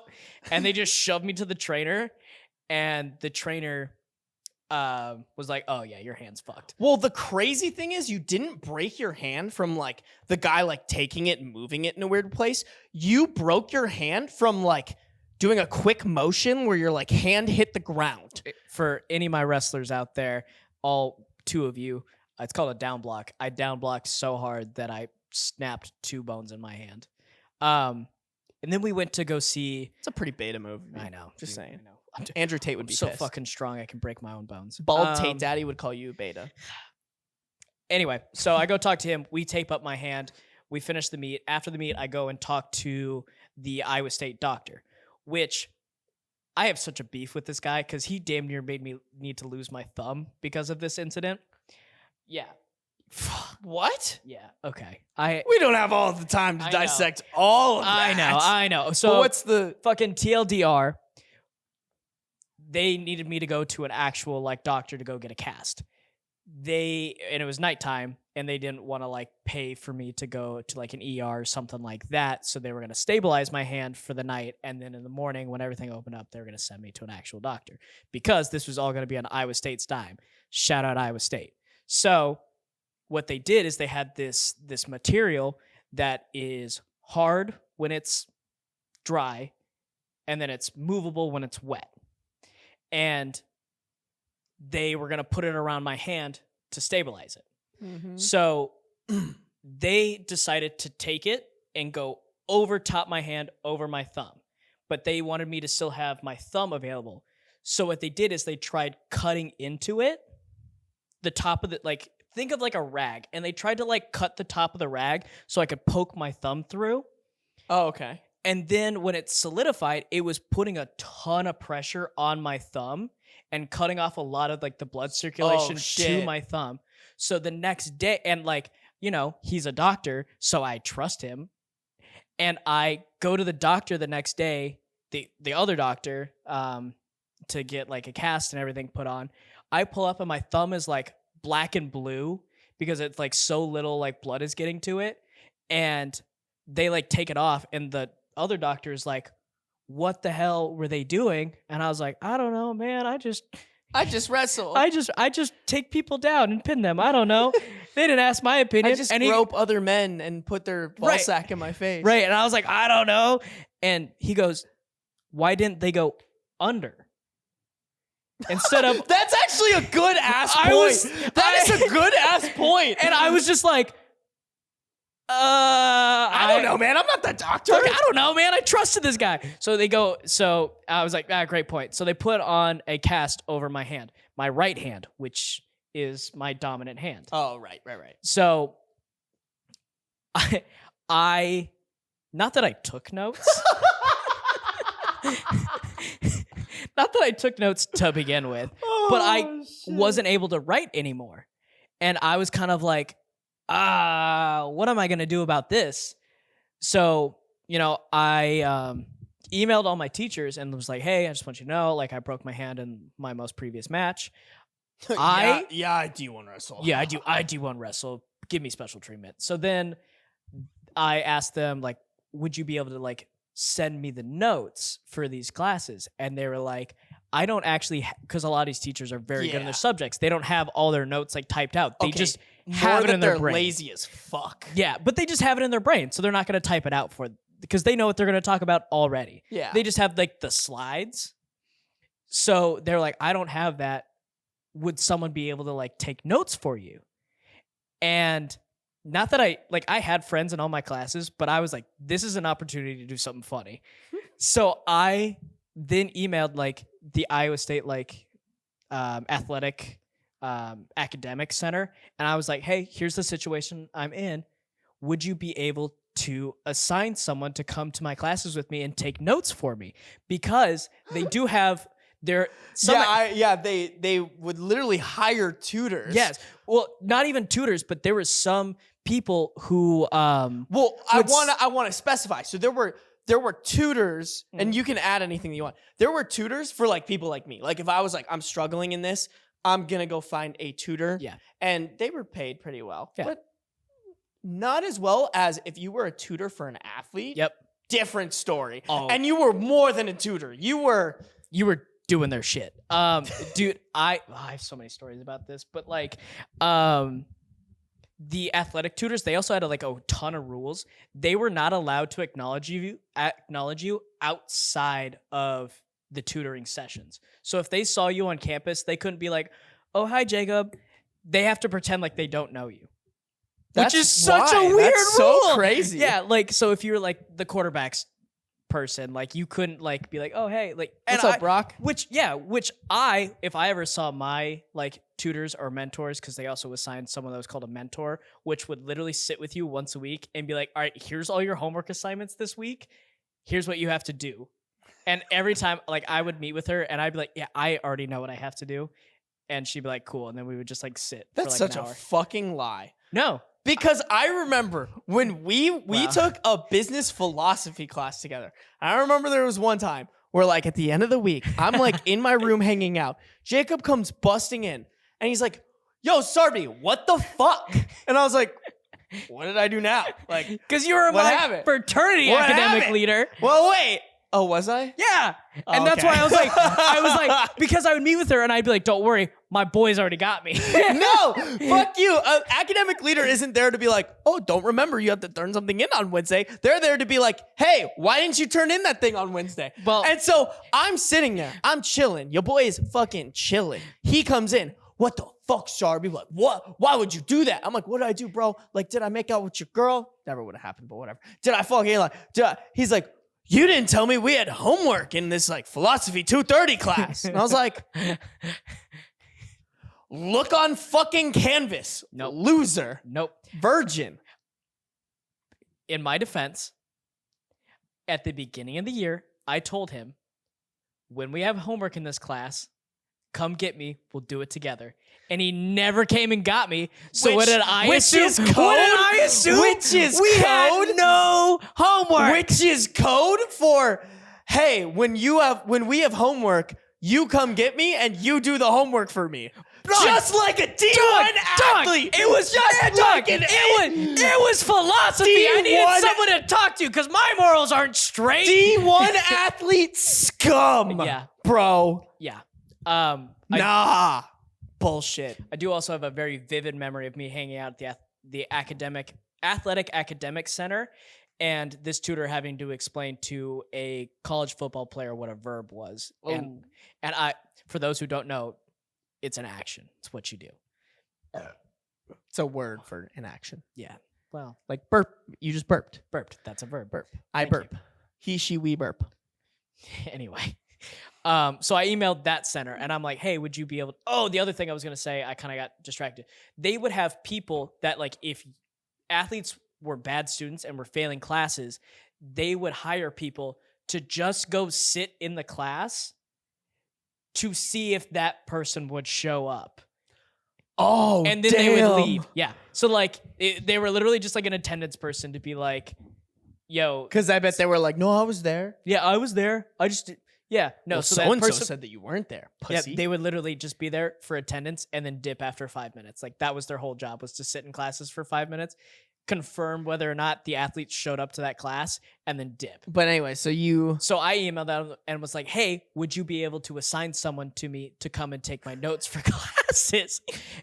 and they just shoved me to the trainer, and the trainer was like, oh yeah, your hand's fucked. Well, the crazy thing is you didn't break your hand from like the guy like taking it and moving it in a weird place. You broke your hand from like doing a quick motion where your like hand hit the ground. For any of my wrestlers out there, all two of you, it's called a down block. I down blocked so hard that I snapped 2 bones in my hand. And then we went to go see. It's a pretty beta move. I know. Just saying. I know. Andrew Tate would I'm be so pissed. fucking strong I can break my own bones. Bald Tate Daddy would call you beta. Anyway, so I go talk to him. We tape up my hand. We finish the meet. After the meet, I go and talk to the Iowa State doctor, which I have such a beef with this guy because he damn near made me need to lose my thumb because of this incident. Yeah. What? Yeah. Okay. We don't have all the time to I dissect all of that. I know. So But what's the fucking TLDR? They needed me to go to an actual like doctor to go get a cast. And it was nighttime, and they didn't want to like pay for me to go to like an ER or something like that. So they were going to stabilize my hand for the night, and then in the morning when everything opened up, they were going to send me to an actual doctor because this was all going to be on Iowa State's dime. Shout out Iowa State. So what they did is they had this material that is hard when it's dry, and then it's movable when it's wet. And they were going to put it around my hand to stabilize it. Mm-hmm. So they decided to take it and go over top my hand, over my thumb. But they wanted me to still have my thumb available. So what they did is they tried cutting into it, the top of the, like, think of like a rag. And they tried to like cut the top of the rag so I could poke my thumb through. Oh, okay. And then when it solidified, it was putting a ton of pressure on my thumb and cutting off a lot of like the blood circulation to my thumb. So the next day, and like, you know, he's a doctor, so I trust him. And I go to the doctor the next day, the other doctor, to get like a cast and everything put on. I pull up and my thumb is like black and blue because it's like so little like blood is getting to it. And they like take it off, and the other doctor is like, what the hell were they doing? And I was like, I don't know, man. I just wrestle. I just take people down and pin them. I don't know. They didn't ask my opinion. I just rope other men and put their ball sack in my face. Right. And I was like, I don't know. And he goes, why didn't they go under? Instead of That's actually a good ass point. That is a good ass point. And I was just like, I don't know, man. I'm not the doctor. Look, I don't know, man. I trusted this guy. So I was like, great point. So they put on a cast over my hand, my right hand, which is my dominant hand. Oh, right. So I not that I took notes. Not that I took notes to begin with, but I wasn't able to write anymore. And I was kind of like, what am I going to do about this? So, you know, I emailed all my teachers and was like, hey, I just want you to know, like, I broke my hand in my most previous match. I D1 wrestle. Yeah, I D1 wrestle. Give me special treatment. So then I asked them, like, would you be able to, like, send me the notes for these classes? And they were like, I don't actually, because a lot of these teachers are very good in their subjects. They don't have all their notes, like, typed out. They just have it in their brain. Lazy as fuck. Yeah, but they just have it in their brain, so they're not going to type it out because they know what they're going to talk about already. Yeah. They just have like the slides. So they're like, I don't have that. Would someone be able to like take notes for you? And not that I had friends in all my classes, but I was like, this is an opportunity to do something funny. So I then emailed like the Iowa State athletic academic center, and I was like, hey, here's the situation I'm in. Would you be able to assign someone to come to my classes with me and take notes for me? Because they do have their they would literally hire tutors. Yes. Well, not even tutors, but there were some people who I want to specify. So there were tutors, and you can add anything that you want. There were tutors for like people like me. Like if I was like, I'm struggling in this, I'm going to go find a tutor. Yeah. And they were paid pretty well. Yeah. But not as well as if you were a tutor for an athlete. Yep. Different story. Oh. And you were more than a tutor. You were doing their shit. Dude, I have so many stories about this, but like the athletic tutors, they also had a ton of rules. They were not allowed to acknowledge you outside of the tutoring sessions. So if they saw you on campus, they couldn't be like, "Oh, hi, Jacob." They have to pretend like they don't know you. Which is such a weird rule. So crazy. Yeah, so if you're like the quarterback's person, like you couldn't like be like, "Oh, hey, like what's up, Brock?" Which if I ever saw my like tutors or mentors, because they also assigned someone that was called a mentor, which would literally sit with you once a week and be like, "All right, here's all your homework assignments this week. Here's what you have to do." And every time like I would meet with her and I'd be like, "Yeah, I already know what I have to do." And she'd be like, "Cool." And then we would just like sit. That's for, like, such an a hour. fucking lie. No. Because I remember when we took a business philosophy class together. And I remember there was one time where like at the end of the week, I'm like in my room hanging out. Jacob comes busting in and he's like, "Yo, Sarby, what the fuck?" And I was like, "What did I do now?" Like, because you were my fraternity academic leader. Well, wait. Oh, was I? Yeah. And that's why I was like, because I would meet with her and I'd be like, "Don't worry, my boys already got me." No, fuck you. An academic leader isn't there to be like, "Oh, don't remember, you have to turn something in on Wednesday." They're there to be like, "Hey, why didn't you turn in that thing on Wednesday?" Well, and so I'm sitting there, I'm chilling. Your boy is fucking chilling. He comes in. "What the fuck, Sarby?" Like, "What? Why would you do that?" I'm like, "What did I do, bro? Like, did I make out with your girl?" Never would have happened, but whatever. Did I fucking like, He's like, "You didn't tell me we had homework in this like philosophy 230 class." And I was like, "Look on fucking Canvas." Nope. Loser. Nope. Virgin. In my defense, at the beginning of the year, I told him, "When we have homework in this class, come get me. We'll do it together." And he never came and got me. So what did I assume? Which is code? What did I assume? Which is we code? had no homework. Which is code for, hey, when we have homework, you come get me and you do the homework for me. Dog, just like a D1 athlete. It was just fucking. It was philosophy. I needed someone to talk to because my morals aren't straight. D1 athlete scum. Yeah, bro. Yeah. Nah. Bullshit. I do also have a very vivid memory of me hanging out at the athletic academic center, and this tutor having to explain to a college football player what a verb was. Oh. And I, for those who don't know, it's an action. It's what you do. It's a word for an action. Yeah. Well, like burp. You just burped. Burped. That's a verb. Burp. I burp. He, she, we burp. Anyway. So I emailed that center and I'm like, "Hey, would you be able to..." Oh, the other thing I was going to say, I kind of got distracted. They would have people that like, if athletes were bad students and were failing classes, they would hire people to just go sit in the class to see if that person would show up. Oh, and then they would leave. Yeah. So like they were literally just like an attendance person to be like, "Yo." Because I bet they were like, "No, I was there." Yeah, I was there. I just... Yeah, no. Well, so so-and-so said that you weren't there, pussy. Yeah, they would literally just be there for attendance and then dip after 5 minutes. Like that was their whole job, was to sit in classes for 5 minutes, confirm whether or not the athletes showed up to that class, and then dip. But anyway, so I emailed them and was like, "Hey, would you be able to assign someone to me to come and take my notes for classes?"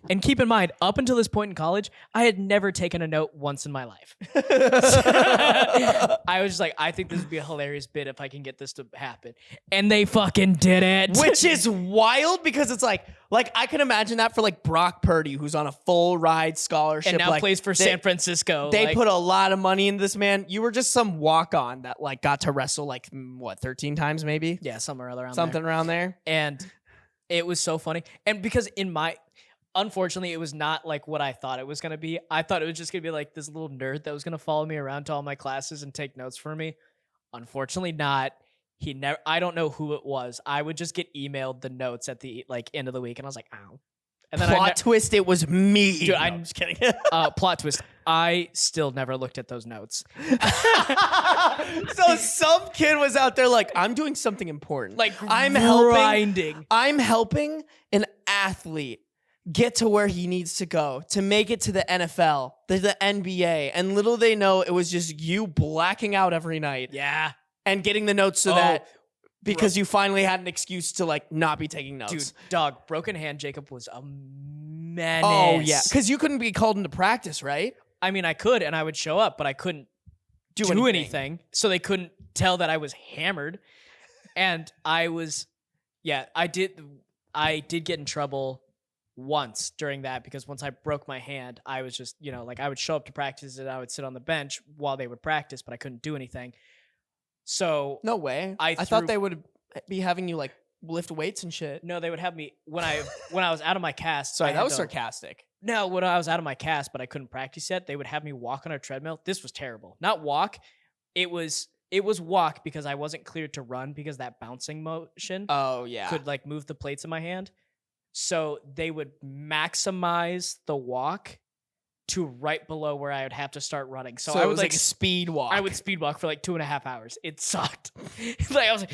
And keep in mind, up until this point in college, I had never taken a note once in my life. I was just like, I think this would be a hilarious bit if I can get this to happen. And they fucking did it. Which is wild because it's like, Like, I can imagine that for like Brock Purdy, who's on a full ride scholarship. And now like, plays for San Francisco. They put a lot of money into this man. You were just some walk-on that like got to wrestle like, what, 13 times maybe? Yeah, somewhere around Something there. around there. And it was so funny. And because unfortunately, it was not like what I thought it was going to be. I thought it was just going to be like this little nerd that was going to follow me around to all my classes and take notes for me. Unfortunately not. I don't know who it was. I would just get emailed the notes at the like end of the week and I was like, ow. And then Plot twist, it was me. Dude, no, I'm just kidding. Plot twist. I still never looked at those notes. So some kid was out there like, I'm doing something important. Like I'm grinding. I'm helping an athlete get to where he needs to go to make it to the NFL, the NBA. And little they know it was just you blacking out every night. Yeah. And getting the notes so that because you finally had an excuse to like not be taking notes. Dude, dog, broken hand Jacob was a menace. Oh yeah, because you couldn't be called into practice, right? I mean, I could, and I would show up, but I couldn't do anything. So they couldn't tell that I was hammered. And I did get in trouble once during that because once I broke my hand, I was just, like I would show up to practice and I would sit on the bench while they would practice, but I couldn't do anything. So no way. I thought they would be having you like lift weights and shit. No, they would have me when I was out of my cast. Sorry, that was sarcastic. No, when I was out of my cast, but I couldn't practice yet, they would have me walk on a treadmill. This was terrible. Not walk. It was walk because I wasn't cleared to run because that bouncing motion could like move the plates in my hand. So they would maximize the walk to right below where I would have to start running. So I would like a speed walk. I would speed walk for like 2.5 hours. It sucked. Like I was like,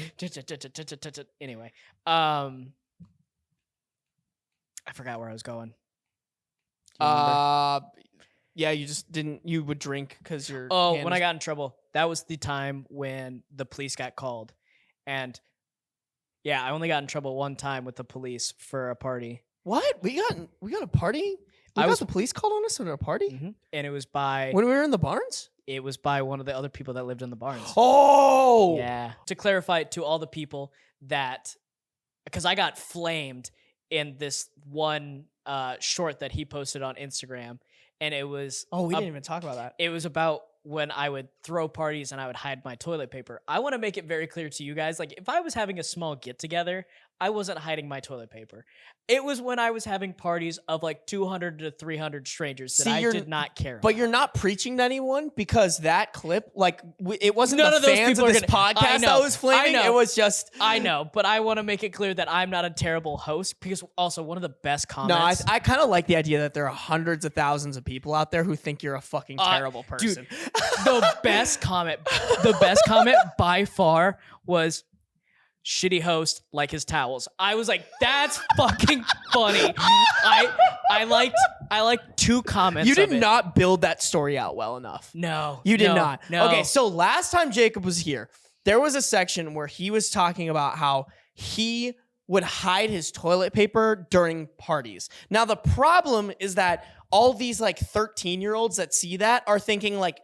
anyway. I forgot where I was going. Yeah, you just didn't. You would drink because you're. Oh, when I got in trouble, that was the time when the police got called, and yeah, I only got in trouble one time with the police for a party. What? We got a party? We got the police called on us at a party? Mm-hmm. And it was by... When we were in the barns? It was by one of the other people that lived in the barns. Oh! Yeah. To clarify to all the people that... Because I got flamed in this one short that he posted on Instagram. And it was... Oh, we didn't even talk about that. It was about when I would throw parties and I would hide my toilet paper. I want to make it very clear to you guys, like if I was having a small get-together, I wasn't hiding my toilet paper. It was when I was having parties of like 200 to 300 strangers that I did not care about. But you're not preaching to anyone because that clip, like it wasn't None the of those fans people of this podcast that was flaming. It was just... I know, but I want to make it clear that I'm not a terrible host because also one of the best comments... No, I kind of like the idea that there are hundreds of thousands of people out there who think you're a fucking terrible person. Dude, the best comment by far was... shitty host like his towels. I was like, that's fucking funny. I liked 2 comments. You did not build that story out well enough. No. You did not. No. Okay, so last time Jacob was here, there was a section where he was talking about how he would hide his toilet paper during parties. Now the problem is that all these like 13-year-olds that see that are thinking like,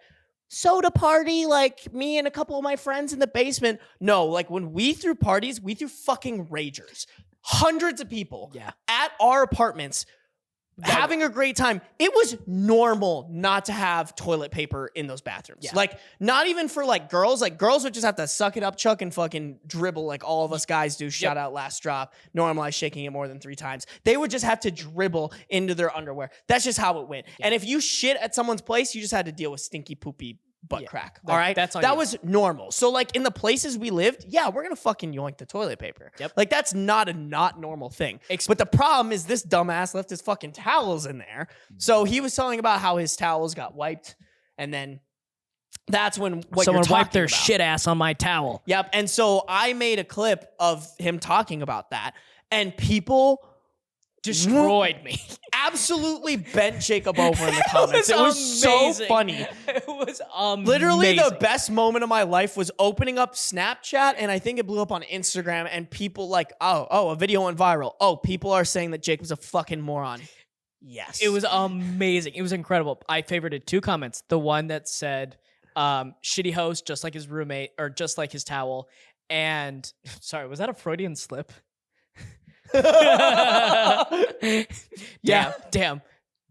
soda party, like me and a couple of my friends in the basement. No, like when we threw parties, we threw fucking ragers. Hundreds of people at our apartments having a great time. It was normal not to have toilet paper in those bathrooms. Yeah. Like not even for like girls. Like girls would just have to suck it up, Chuck, and fucking dribble like all of us guys do. Shout out Last Drop. Normalize shaking it more than 3 times. They would just have to dribble into their underwear. That's just how it went. Yeah. And if you shit at someone's place, you just had to deal with stinky poopy butt crack. All right. That was normal. So like in the places we lived, we're gonna fucking yoink the toilet paper. Yep. Like that's not a not normal thing. But the problem is this dumbass left his fucking towels in there. So he was telling about how his towels got wiped, and then that's when someone wiped their shit ass on my towel. Yep. And so I made a clip of him talking about that, and people destroyed me. Absolutely bent Jacob over in the comments. It was so funny. It was amazing. Literally the best moment of my life was opening up Snapchat, and I think it blew up on Instagram, and people like, oh, a video went viral. Oh, people are saying that Jacob's a fucking moron. Yes. It was amazing. It was incredible. I favorited 2 comments. The one that said, shitty host, just like his roommate, or just like his towel. And sorry, was that a Freudian slip? Damn.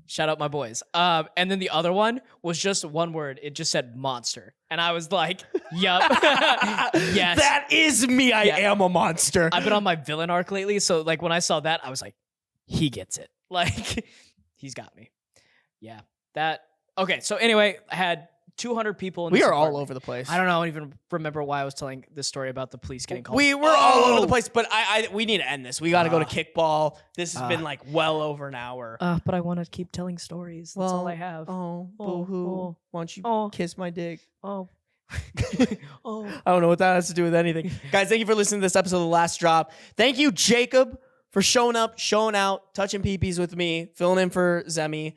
Shout out my boys. And then the other one was just one word. It just said monster. And I was like, yup. Yes. That is me. I am a monster. I've been on my villain arc lately. So like when I saw that, I was like, he gets it. Like he's got me. Yeah. Okay. So anyway, I had 200 people in We this are all apartment. over the place. I don't know. I don't even remember why I was telling this story about the police getting called. We were all over the place, but we need to end this. We got to go to kickball. This has been like well over an hour. But I want to keep telling stories. That's all I have. Oh, boo-hoo. Why don't you kiss my dick? Oh. Oh. I don't know what that has to do with anything. Guys, thank you for listening to this episode of The Last Drop. Thank you, Jacob, for showing up, showing out, touching peepees with me, filling in for Zemi.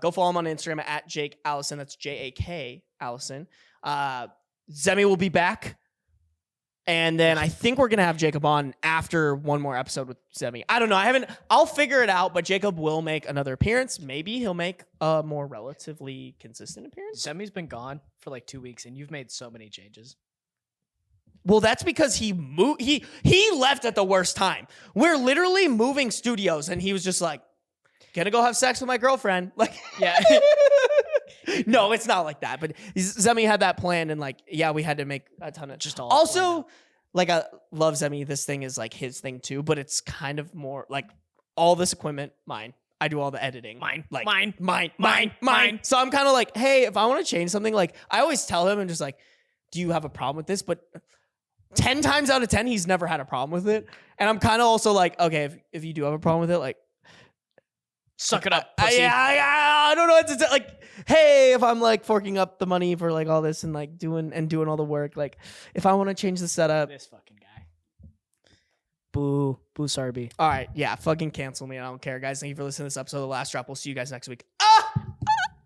Go follow him on Instagram at Jake Allison. That's J-A-K Allison. Zemi will be back. And then I think we're going to have Jacob on after one more episode with Zemi. I don't know. I'll figure it out, but Jacob will make another appearance. Maybe he'll make a more relatively consistent appearance. Zemi's been gone for like 2 weeks, and you've made so many changes. Well, that's because he moved. He left at the worst time. We're literally moving studios, and he was just like, "Gonna go have sex with my girlfriend." Like, Yeah. No, it's not like that. But Zemi had that plan, and like, yeah, we had to make a ton of. Just all Also, like, I love Zemi. This thing is like his thing too, but it's kind of more like all this equipment mine. I do all the editing. Mine. So I'm kind of like, hey, if I want to change something, like I always tell him and just like, do you have a problem with this? But 10 times out of 10, he's never had a problem with it. And I'm kind of also like, okay, if you do have a problem with it, like, Suck it up, pussy. I don't know what to say. Like, hey, if I'm like forking up the money for like all this and like doing all the work, like if I want to change the setup. This fucking guy. Boo Sarby. All right, yeah, fucking cancel me. I don't care, guys. Thank you for listening to this episode of The Last Drop. We'll see you guys next week.